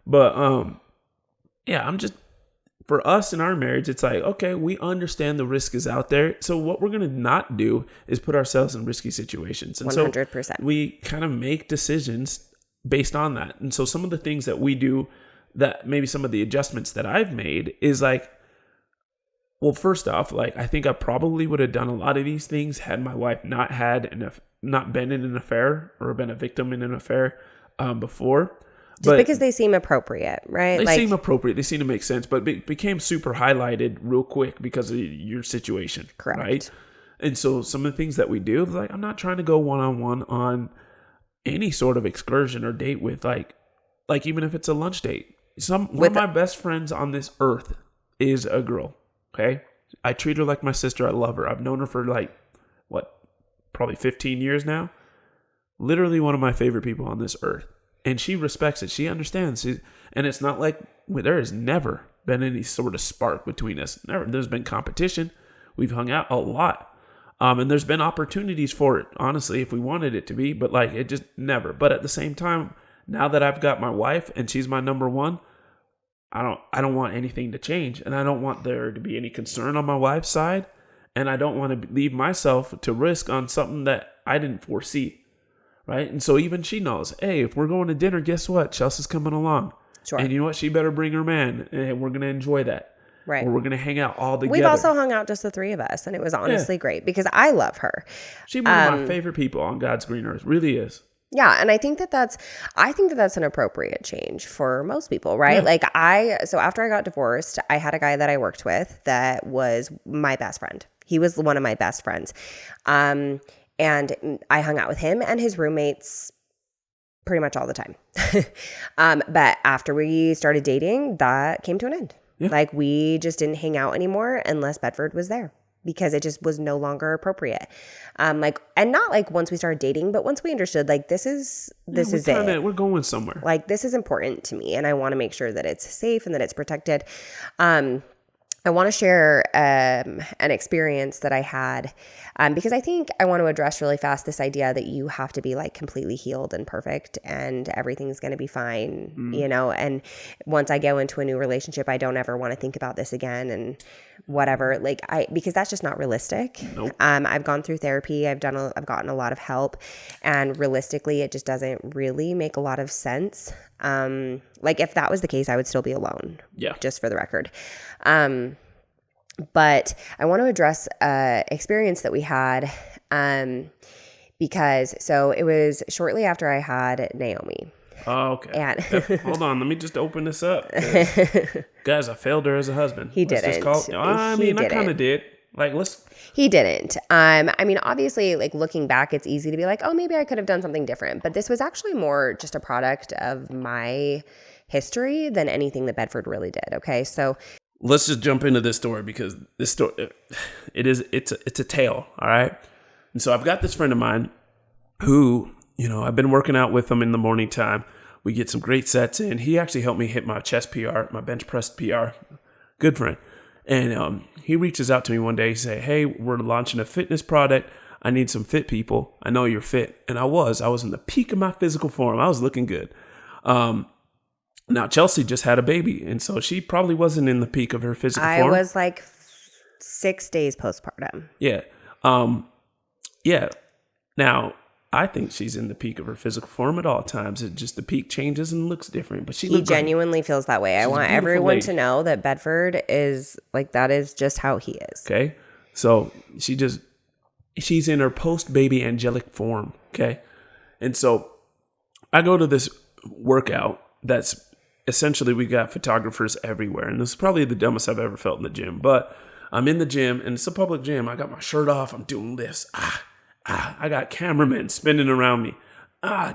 But I'm just, for us in our marriage, it's like, okay, we understand the risk is out there. So what we're going to not do is put ourselves in risky situations. And 100%. So we kind of make decisions based on that. And so some of the things that we do, that maybe some of the adjustments that I've made is like, well, first off, like I think I probably would have done a lot of these things had my wife not been in an affair or been a victim in an affair before. Just because they seem appropriate, right? They seem appropriate. They seem to make sense, but became super highlighted real quick because of your situation. Correct. Right? And so some of the things that we do, like I'm not trying to go one-on-one on any sort of excursion or date with like even if it's a lunch date. One of my best friends on this earth is a girl. Okay? I treat her like my sister. I love her. I've known her for probably 15 years now. Literally one of my favorite people on this earth. And she respects it. She understands. And it's not like there has never been any sort of spark between us. Never. There's been competition. We've hung out a lot. And there's been opportunities for it, honestly, if we wanted it to be, but like it just never. But at the same time, now that I've got my wife and she's my number one, I don't want anything to change, and I don't want there to be any concern on my wife's side, and I don't want to leave myself to risk on something that I didn't foresee, right? And so even she knows, hey, if we're going to dinner, guess what? Chelsea's coming along. Sure. And you know what? She better bring her man, and we're going to enjoy that. Right. Or we're going to hang out all together. We've also hung out just the three of us, and it was honestly great because I love her. She's one of my favorite people on God's green earth. Really is. Yeah, and I think that that's an appropriate change for most people, right? Yeah. So after I got divorced, I had a guy that I worked with that was my best friend. He was one of my best friends. And I hung out with him and his roommates pretty much all the time. But after we started dating, that came to an end. Yeah. Like we just didn't hang out anymore unless Bedford was there, because it just was no longer appropriate. And not like once we started dating, but once we understood like this is it. We're going somewhere. Like this is important to me, and I want to make sure that it's safe and that it's protected. I want to share an experience that I had because I think I want to address really fast this idea that you have to be like completely healed and perfect and everything's going to be fine, you know, and once I go into a new relationship, I don't ever want to think about this again and whatever, because that's just not realistic. Nope. I've gone through therapy. I've gotten a lot of help, and realistically, it just doesn't really make a lot of sense. Like if that was the case, I would still be alone. Yeah. Just for the record. But I want to address experience that we had because so it was shortly after I had Naomi. Oh, okay. And hold on, let me just open this up. Guys, I failed her as a husband. He didn't. I kind of did. He didn't. I mean, obviously, like looking back, it's easy to be like, oh, maybe I could have done something different. But this was actually more just a product of my history than anything that Bedford really did. Okay, so let's just jump into this story because this story, it's a tale. All right. And so I've got this friend of mine who, you know, I've been working out with him in the morning time. We get some great sets in. He actually helped me hit my chest PR, my bench press PR. Good friend. And he reaches out to me one day. He say, hey, we're launching a fitness product. I need some fit people. I know you're fit. And I was in the peak of my physical form. I was looking good. Now, Chelsea just had a baby. And so she probably wasn't in the peak of her physical form. I was like 6 days postpartum. Yeah. Yeah. Now, I think she's in the peak of her physical form at all times. It just the peak changes and looks different. But he genuinely feels that way. I want everyone to know that Bedford is like that is just how he is. Okay. So she's in her post-baby angelic form. Okay. And so I go to this workout that's essentially we got photographers everywhere. And this is probably the dumbest I've ever felt in the gym. But I'm in the gym and it's a public gym. I got my shirt off. I'm doing this. I got cameramen spinning around me,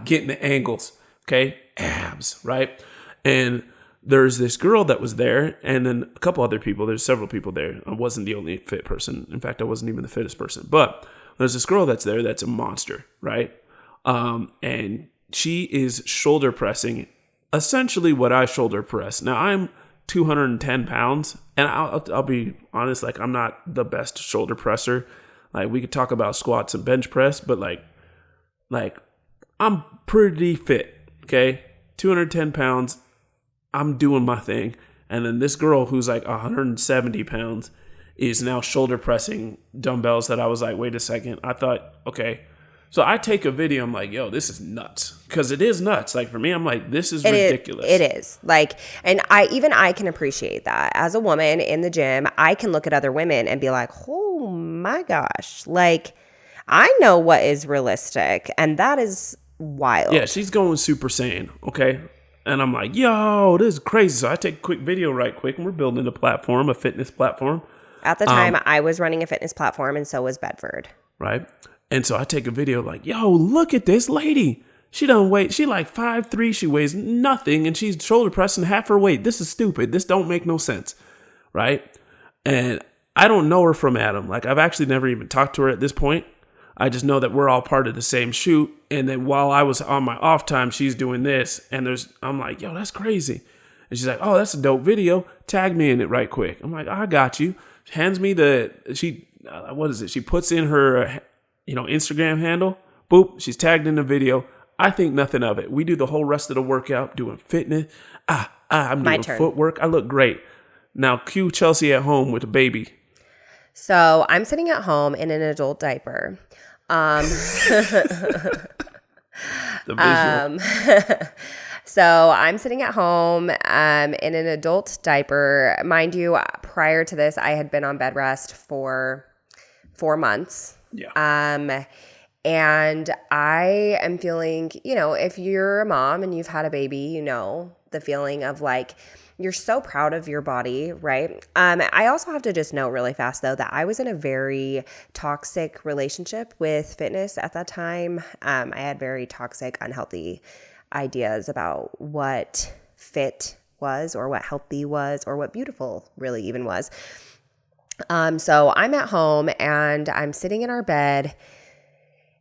getting the angles, okay, abs, right? And there's this girl that was there, and then a couple other people. There's several people there. I wasn't the only fit person. In fact, I wasn't even the fittest person. But there's this girl that's there that's a monster, right? And she is shoulder pressing, essentially what I shoulder press. Now, I'm 210 pounds, and I'll be honest, like, I'm not the best shoulder presser. Like, we could talk about squats and bench press, but like I'm pretty fit, okay? 210 pounds, I'm doing my thing. And then this girl who's like 170 pounds is now shoulder pressing dumbbells that I was like, wait a second. I thought, okay. So I take a video, I'm like, yo, this is nuts. Because it is nuts. Like, for me, I'm like, this is ridiculous. It is. Like, and I can appreciate that. As a woman in the gym, I can look at other women and be like, oh my gosh. Like, I know what is realistic. And that is wild. Yeah, she's going Super Saiyan, okay? And I'm like, yo, this is crazy. So I take a quick video right quick, and we're building a platform, a fitness platform. At the time, I was running a fitness platform, and so was Bedford. Right? And so I take a video like, yo, look at this lady. She don't weigh, she like 5'3", she weighs nothing, and she's shoulder pressing half her weight. This is stupid. This don't make no sense. Right? And I don't know her from Adam. Like, I've actually never even talked to her at this point. I just know that we're all part of the same shoot. And then while I was on my off time, she's doing this. And I'm like, yo, that's crazy. And she's like, oh, that's a dope video. Tag me in it right quick. I'm like, I got you. Hands me what is it? She puts in her, Instagram handle. Boop, she's tagged in the video. I think nothing of it. We do the whole rest of the workout, doing fitness. I'm doing footwork. I look great. Now cue Chelsea at home with a baby. So I'm sitting at home in an adult diaper. So I'm sitting at home in an adult diaper. Mind you, prior to this, I had been on bed rest for 4 months. Yeah. And I am feeling, if you're a mom and you've had a baby, the feeling of like, you're so proud of your body, right? I also have to just note really fast, though, that I was in a very toxic relationship with fitness at that time. I had very toxic, unhealthy ideas about what fit was or what healthy was or what beautiful really even was. So I'm at home and I'm sitting in our bed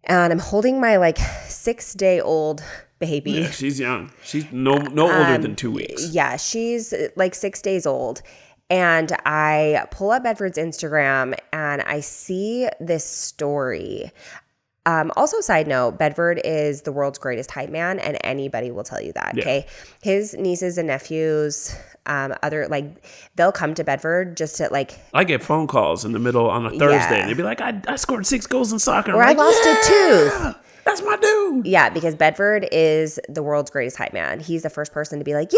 and I'm holding my 6-day-old baby. Yeah, she's young. She's no older than 2 weeks. Yeah, she's 6 days old. And I pull up Bedford's Instagram and I see this story. Also, side note, Bedford is the world's greatest hype man, and anybody will tell you that, okay? His nieces and nephews, they'll come to Bedford just to I get phone calls in the middle on a Thursday, and they'd be like, I scored 6 goals in soccer. Or I lost a tooth. That's my dude. Yeah, because Bedford is the world's greatest hype man. He's the first person to be like,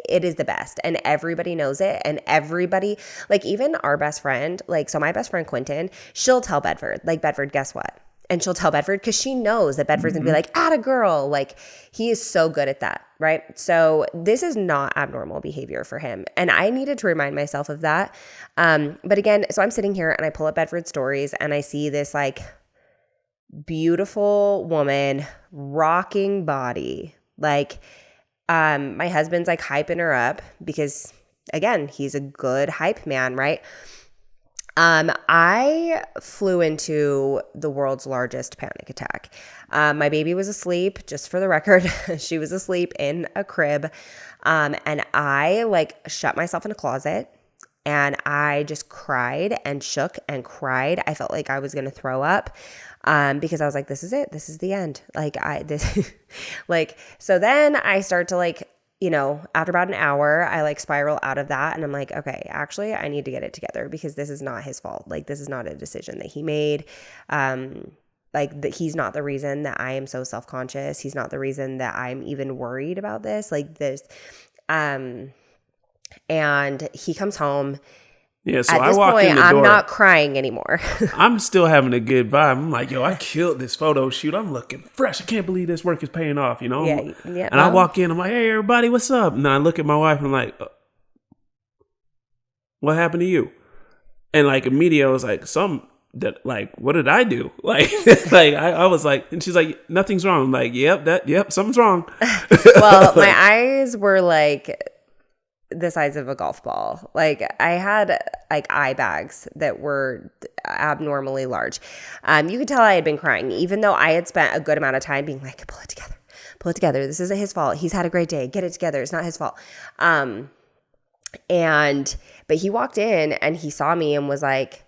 it is the best. And everybody knows it. And everybody, even our best friend, so my best friend Quentin, she'll tell Bedford, Bedford, guess what? And she'll tell Bedford because she knows that Bedford's going to be like, atta girl. He is so good at that, right? So this is not abnormal behavior for him. And I needed to remind myself of that. But again, so I'm sitting here and I pull up Bedford's stories and I see this beautiful woman, rocking body. My husband's hyping her up because, again, he's a good hype man, right? I flew into the world's largest panic attack. My baby was asleep, just for the record. She was asleep in a crib. And I shut myself in a closet and I just cried and shook and cried. I felt like I was going to throw up. Because I was like, this is it. This is the end. So then I start to after about an hour, I spiral out of that. And I'm like, okay, actually I need to get it together because this is not his fault. This is not a decision that he made. He's not the reason that I am so self-conscious. He's not the reason that I'm even worried about this. And he comes home. Yeah, so at this point, I'm not crying anymore. I'm still having a good vibe. I'm like, yo, I killed this photo shoot. I'm looking fresh. I can't believe this work is paying off, Yeah. And I walk in. I'm like, hey, everybody, what's up? And then I look at my wife and I'm like, what happened to you? And immediately I was like, what did I do? I was like, and she's like, nothing's wrong. I'm like, yep, something's wrong. Well, my eyes were the size of a golf ball. I had eye bags that were abnormally large. You could tell I had been crying, even though I had spent a good amount of time being like, pull it together. This isn't his fault. He's had a great day. Get it together. It's not his fault. But he walked in and he saw me and was like,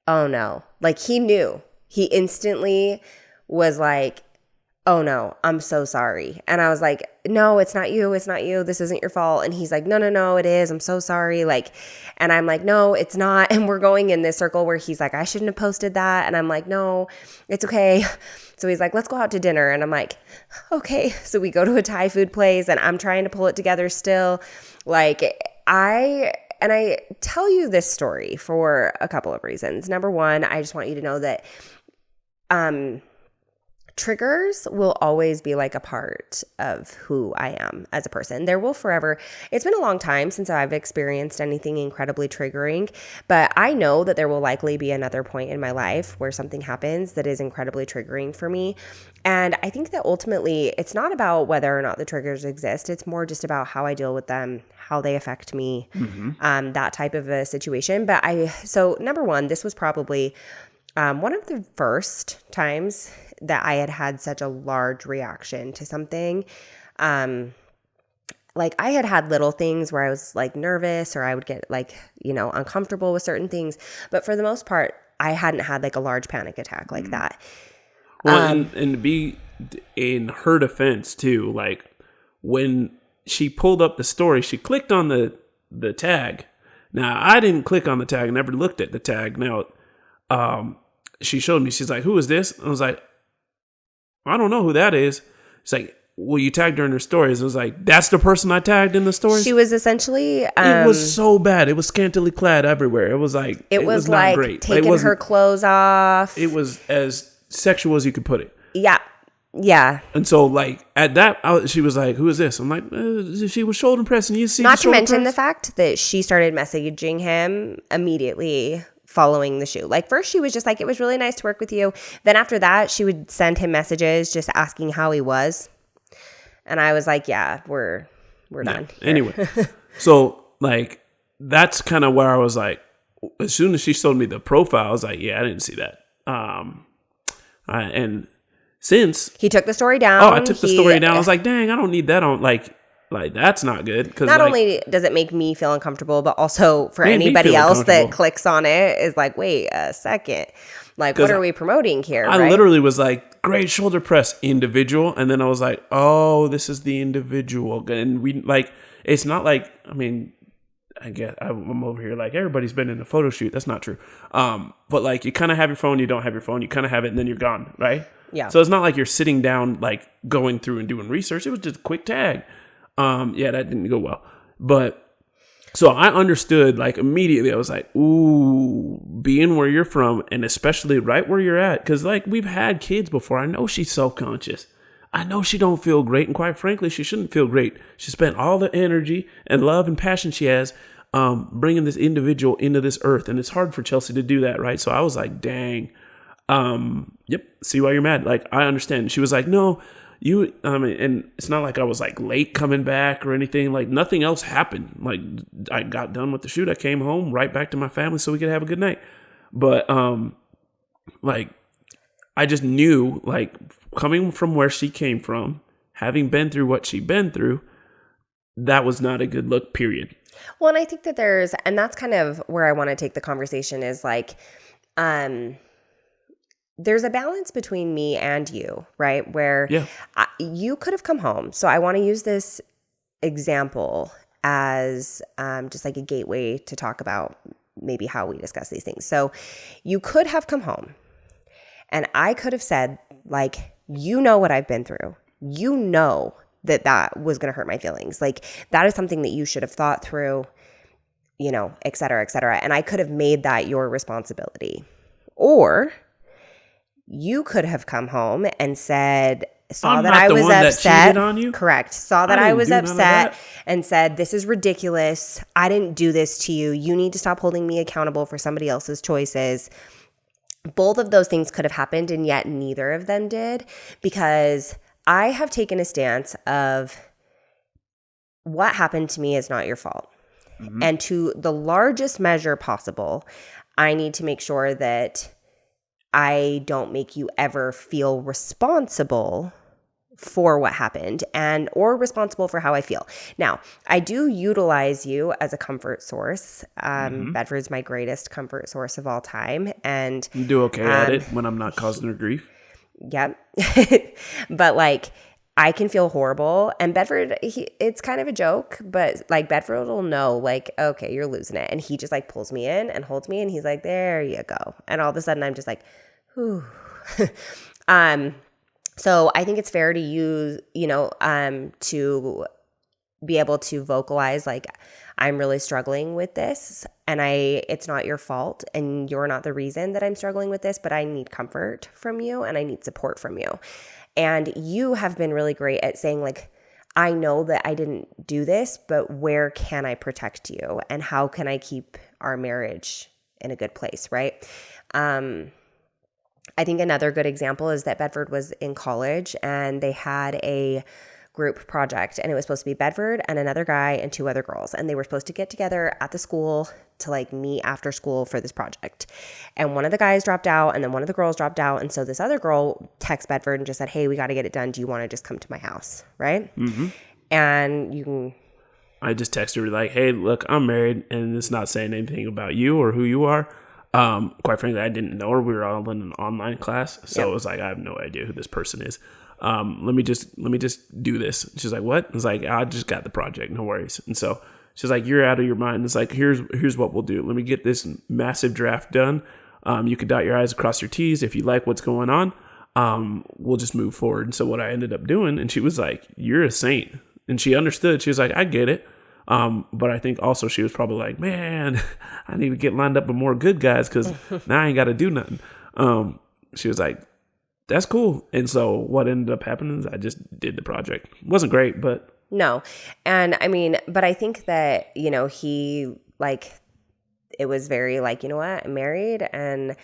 oh no. He knew. He instantly was like, oh no, I'm so sorry. And I was like, no, it's not you. It's not you. This isn't your fault. And he's like, no, it is. I'm so sorry. And I'm like, no, it's not. And we're going in this circle where he's like, I shouldn't have posted that. And I'm like, no, it's okay. So he's like, let's go out to dinner. And I'm like, okay. So we go to a Thai food place and I'm trying to pull it together still. I tell you this story for a couple of reasons. Number one, I just want you to know that, triggers will always be a part of who I am as a person. There will forever. It's been a long time since I've experienced anything incredibly triggering, but I know that there will likely be another point in my life where something happens that is incredibly triggering for me. And I think that ultimately it's not about whether or not the triggers exist. It's more just about how I deal with them, how they affect me, that type of a situation. So number one, this was probably one of the first times that I had such a large reaction to something. like I had little things where I was like nervous or I would get like, uncomfortable with certain things. But for the most part, I hadn't had like a large panic attack like that. Well, and to be in her defense too, like when she pulled up the story, she clicked on the tag. Now, I didn't click on the tag, never looked at the tag. Now, she showed me, she's like, who is this? I was like, I don't know who that is. She's like, well, you tagged her in her stories. I was like, that's the person I tagged in the stories? She was essentially... it was so bad. It was scantily clad everywhere. It was like... It was not like great. taking her clothes off. It was as sexual as you could put it. Yeah. Yeah. And so, like, at that, she was like, who is this? I'm like, she was shoulder pressing. You see Not to mention the fact that she started messaging him immediately following the shoot. Like, first she was just like, it was really nice to work with you. Then after that, she would send him messages just asking how he was. And I was like, yeah, we're done. Here. Anyway, so, like, that's kind of where I was like, as soon as she showed me the profile, I was like, yeah, I didn't see that. And since he took the story down. Oh, I took the story down. I was like, dang, I don't need that on like that's not good. Because not only does it make me feel uncomfortable, but also for anybody else that clicks on it is like, wait a second, like what are we promoting here? I literally was like, great shoulder press individual, and then I was like, oh, this is the individual, and we like it's not like I guess I'm over here like everybody's been in a photo shoot. That's not true. But like you kind of have your phone, you don't have your phone, you kind of have it, and then you're gone, right? Yeah. So it's not like you're sitting down, like going through and doing research. It was just a quick tag. Yeah, that didn't go well. But so I understood like immediately. I was like, ooh, being where you're from and especially right where you're at. Cause like we've had kids before. I know she's self-conscious. I know she don't feel great. And quite frankly, she shouldn't feel great. She spent all the energy and love and passion she has bringing this individual into this earth. And it's hard for Chelsea to do that, right? So I was like, dang. Yep. See why you're mad. Like, I understand. She was like, no, and it's not like I was like late coming back or anything. Like nothing else happened. Like I got done with the shoot. I came home right back to my family so we could have a good night. But, like I just knew like coming from where she came from, having been through what she'd been through, that was not a good look, period. Well, and I think that and that's kind of where I want to take the conversation is like, there's a balance between me and you, right? Where you could have come home. So I want to use this example as just like a gateway to talk about maybe how we discuss these things. So you could have come home and I could have said like, you know what I've been through. You know that was going to hurt my feelings. Like that is something that you should have thought through, et cetera, et cetera. And I could have made that your responsibility. Or you could have come home and said, saw that I was upset. That on you? Correct. Saw that I was upset and said, this is ridiculous. I didn't do this to you. You need to stop holding me accountable for somebody else's choices. Both of those things could have happened, and yet neither of them did, because I have taken a stance of what happened to me is not your fault. Mm-hmm. And to the largest measure possible, I need to make sure that I don't make you ever feel responsible for what happened or responsible for how I feel. Now, I do utilize you as a comfort source. Bedford's my greatest comfort source of all time. And you do okay at it when I'm not causing her grief. Yep. But like, I can feel horrible. And Bedford, it's kind of a joke, but like Bedford will know like, okay, you're losing it. And he just like pulls me in and holds me and he's like, there you go. And all of a sudden I'm just like, whew. So I think it's fair to use, to be able to vocalize like, I'm really struggling with this and it's not your fault and you're not the reason that I'm struggling with this, but I need comfort from you and I need support from you. And you have been really great at saying like, I know that I didn't do this, but where can I protect you and how can I keep our marriage in a good place, right? I think another good example is that Bedford was in college and they had a group project and it was supposed to be Bedford and another guy and two other girls. And they were supposed to get together at the school to like meet after school for this project. And one of the guys dropped out and then one of the girls dropped out. And so this other girl texted Bedford and just said, hey, we got to get it done. Do you want to just come to my house? Right. Mm-hmm. And you can I just texted her like, hey, look, I'm married, and it's not saying anything about you or who you are. Quite frankly, I didn't know her. We were all in an online class, so it was like I have no idea who this person is. Let me just do this. She's like, what? I was like, I just got the project, no worries. And so she's like, you're out of your mind. It's like, here's what we'll do. Let me get this massive draft done. You could dot your I's, cross your T's. If you like what's going on, we'll just move forward. And so what I ended up doing, and she was like, you're a saint. And she understood. She was like, I get it. But I think also she was probably like, man, I need to get lined up with more good guys because now I ain't got to do nothing. She was like, that's cool. And so what ended up happening is I just did the project. It wasn't great, but. No. And I mean, but I think that, he like, it was very like, you know what, I'm married and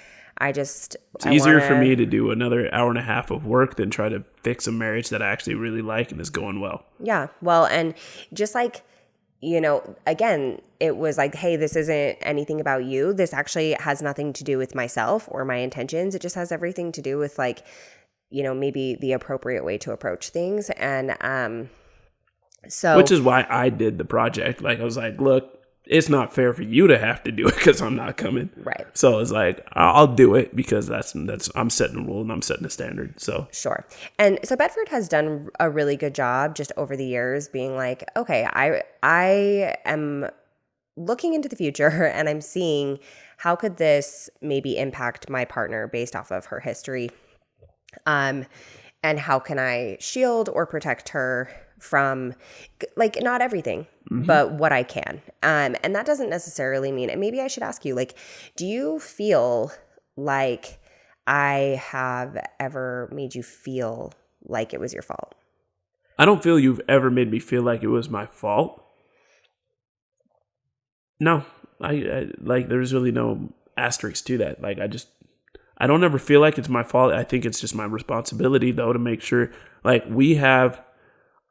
it's easier for me to do another hour and a half of work than try to fix a marriage that I actually really like and is going well. Yeah. Well, and just like, again, it was like, hey, this isn't anything about you. This actually has nothing to do with myself or my intentions. It just has everything to do with like, maybe the appropriate way to approach things. And so. Which is why I did the project. Like, I was like, look, it's not fair for you to have to do it because I'm not coming. Right. So it's like, I'll do it because I'm setting a rule and I'm setting a standard. So sure. And so Bedford has done a really good job just over the years being like, okay, I am looking into the future and I'm seeing how could this maybe impact my partner based off of her history. And how can I shield or protect her from like not everything, but what I can. And that doesn't necessarily mean, and maybe I should ask you, like, do you feel like I have ever made you feel like it was your fault? I don't feel you've ever made me feel like it was my fault. No, I like, there's really no asterisk to that. Like, I don't ever feel like it's my fault. I think it's just my responsibility though, to make sure like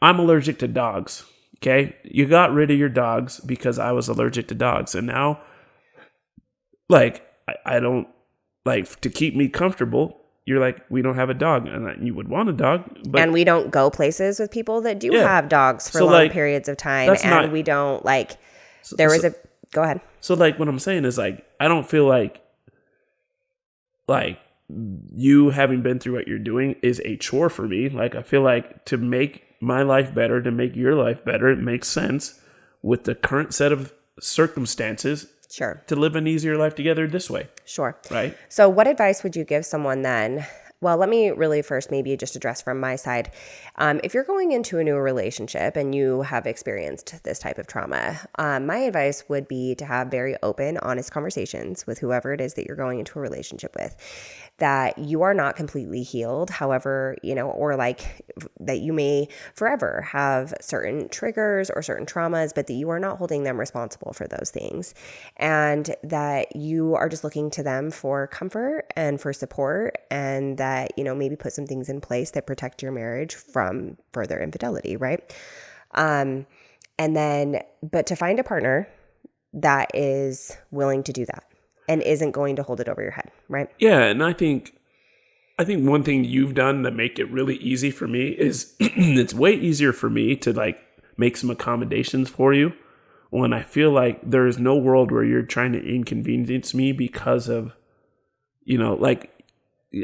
I'm allergic to dogs. Okay. You got rid of your dogs because I was allergic to dogs. And now like, I don't like to keep me comfortable. You're like, we don't have a dog and you would want a dog. But and we don't go places with people that do have dogs for long periods of time. And we don't like, go ahead. So like what I'm saying is like, I don't feel like you having been through what you're doing is a chore for me. Like, I feel like to make my life better, to make your life better, it makes sense with the current set of circumstances. Sure. To live an easier life together this way. Sure. Right. So what advice would you give someone then? Well, let me really first maybe just address from my side. If you're going into a new relationship and you have experienced this type of trauma, my advice would be to have very open, honest conversations with whoever it is that you're going into a relationship with, that you are not completely healed, however, or like that you may forever have certain triggers or certain traumas, but that you are not holding them responsible for those things. And that you are just looking to them for comfort and for support, and that, maybe put some things in place that protect your marriage from further infidelity, right? And then, but to find a partner that is willing to do that and isn't going to hold it over your head, right? Yeah, and I think one thing you've done to make it really easy for me is it's way easier for me to like make some accommodations for you when I feel like there is no world where you're trying to inconvenience me because of, like,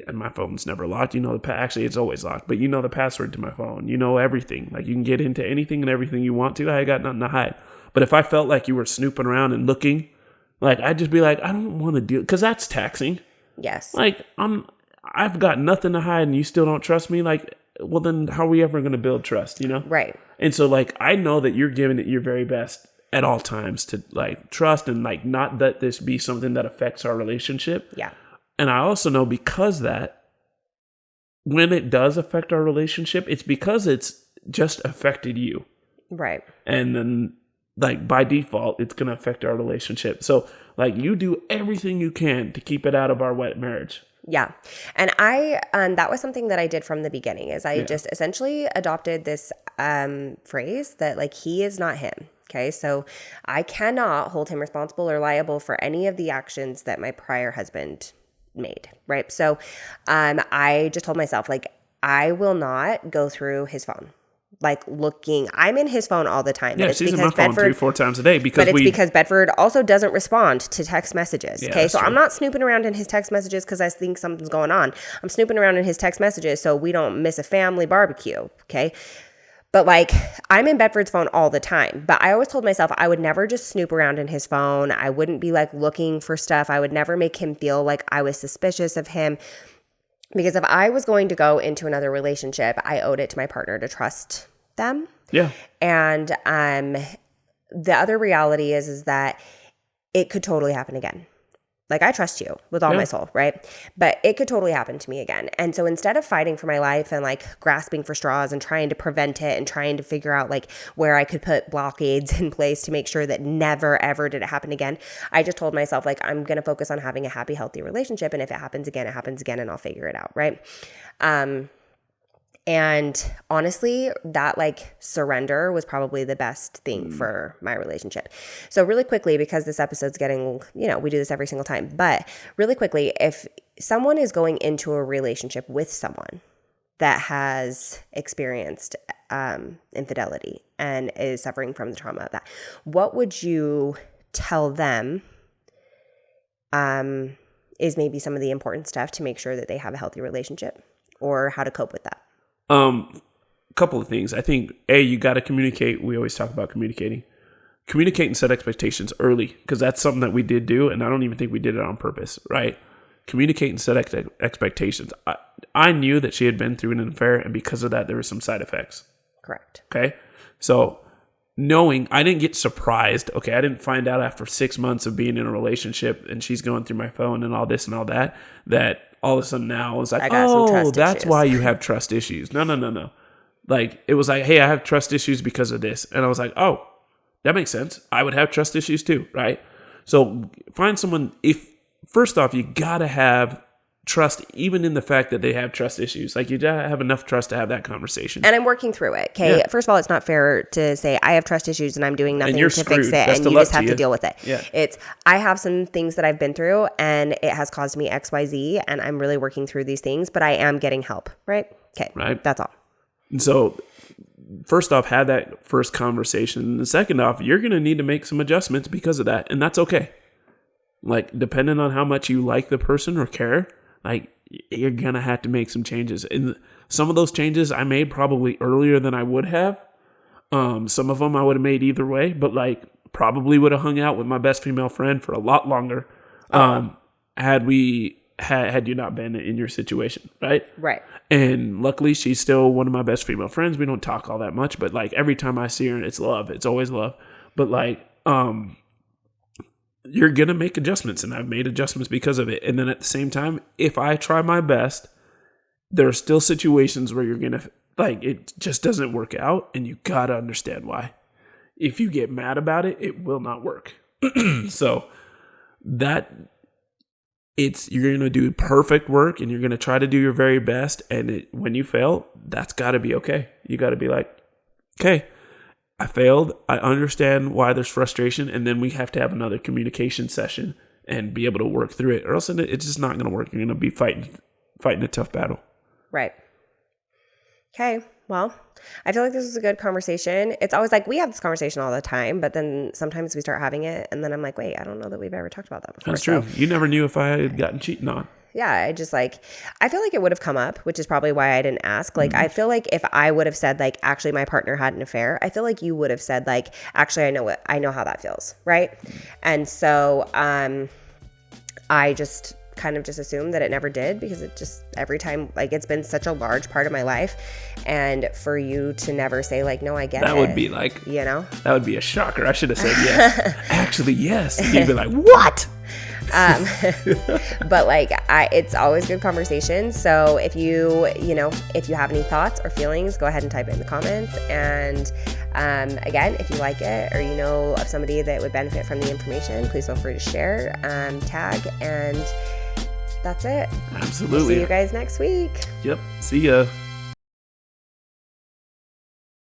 and my phone's never locked. Actually, it's always locked, but the password to my phone. Everything. Like, you can get into anything and everything you want to. I got nothing to hide. But if I felt like you were snooping around and looking, like, I'd just be like, I don't want to deal, because that's taxing. Yes. Like, I've got nothing to hide and you still don't trust me. Like, well, then how are we ever going to build trust, Right. And so, like, I know that you're giving it your very best at all times to, like, trust and, like, not let this be something that affects our relationship. Yeah. And I also know because that when it does affect our relationship, it's because it's just affected you. Right. And then, like, by default, it's going to affect our relationship. So, like, you do everything you can to keep it out of our wet marriage. Yeah. And that was something that I did from the beginning, is I just essentially adopted this phrase that, like, he is not him. Okay. So I cannot hold him responsible or liable for any of the actions that my prior husband made. Right. So I just told myself, like, I will not go through his phone. like looking. I'm in his phone all the time. Yeah, she's in my phone 3-4 times a day because because Bedford also doesn't respond to text messages. Yeah, okay, so true. I'm not snooping around in his text messages because I think something's going on. I'm snooping around in his text messages so we don't miss a family barbecue. Okay. But like, I'm in Bedford's phone all the time. But I always told myself I would never just snoop around in his phone. I wouldn't be like looking for stuff. I would never make him feel like I was suspicious of him. Because if I was going to go into another relationship, I owed it to my partner to trust them. Yeah. And the other reality is that it could totally happen again. Like, I trust you with all my soul, right? But it could totally happen to me again. And so instead of fighting for my life and like grasping for straws and trying to prevent it and trying to figure out like where I could put blockades in place to make sure that never, ever did it happen again, I just told myself, like, I'm going to focus on having a happy, healthy relationship. And if it happens again, and I'll figure it out, right? And honestly, that like surrender was probably the best thing for my relationship. So really quickly, because this episode's getting, we do this every single time, but really quickly, if someone is going into a relationship with someone that has experienced infidelity and is suffering from the trauma of that, what would you tell them is maybe some of the important stuff to make sure that they have a healthy relationship or how to cope with that? Couple of things. I think, you got to communicate. We always talk about communicating. Communicate and set expectations early, because that's something that we did do, and I don't even think we did it on purpose, right? Communicate and set expectations. I knew that she had been through an affair, and because of that, there were some side effects. Correct. Okay? So knowing, I didn't get surprised. Okay, I didn't find out after 6 months of being in a relationship and she's going through my phone and all this and all that all of a sudden now it's like, oh, that's why you have trust issues. No. Like, it was like, hey, I have trust issues because of this. And I was like, oh, that makes sense. I would have trust issues too, right? So find someone, first off, you got to have trust, even in the fact that they have trust issues. Like, you gotta have enough trust to have that conversation. And I'm working through it. Okay. Yeah. First of all, it's not fair to say I have trust issues and I'm doing nothing to fix it. And you just have to deal with it. Yeah. I have some things that I've been through and it has caused me XYZ and I'm really working through these things, but I am getting help. Right. Okay. Right. That's all. And so first off, have that first conversation. And second off, you're going to need to make some adjustments because of that. And that's okay. Like, depending on how much you like the person or care, like, you're going to have to make some changes. And some of those changes I made probably earlier than I would have. Some of them I would have made either way, but like probably would have hung out with my best female friend for a lot longer. Had you not been in your situation, right? Right. And luckily she's still one of my best female friends. We don't talk all that much, but like every time I see her, it's love. It's always love. But like, you're going to make adjustments, and I've made adjustments because of it. And then at the same time, if I try my best, there are still situations where you're going to, like, it just doesn't work out, and you got to understand why. If you get mad about it, it will not work. So you're going to do perfect work, and you're going to try to do your very best. And when you fail, that's got to be okay. You got to be like, okay, I failed. I understand why there's frustration. And then we have to have another communication session and be able to work through it, or else it's just not going to work. You're going to be fighting a tough battle. Right. Okay. Well, I feel like this was a good conversation. It's always like we have this conversation all the time, but then sometimes we start having it and then I'm like, wait, I don't know that we've ever talked about that before. That's true. You never knew if I had gotten cheated on. Yeah, I feel like it would have come up, which is probably why I didn't ask. Like, I feel like if I would have said, like, actually my partner had an affair, I feel like you would have said, like, actually, I know how that feels, right? And so I just kind of just assumed that it never did, because it just, every time, like, it's been such a large part of my life. And for you to never say, like, no, I get it. That would be like, that would be a shocker. I should have said yes. Actually, yes. And you'd be like, what? But like, it's always good conversation. So if you have any thoughts or feelings, go ahead and type it in the comments. And again, if you like it or you know of somebody that would benefit from the information, please feel free to share, tag, and that's it. Absolutely. See you guys next week. Yep. See ya.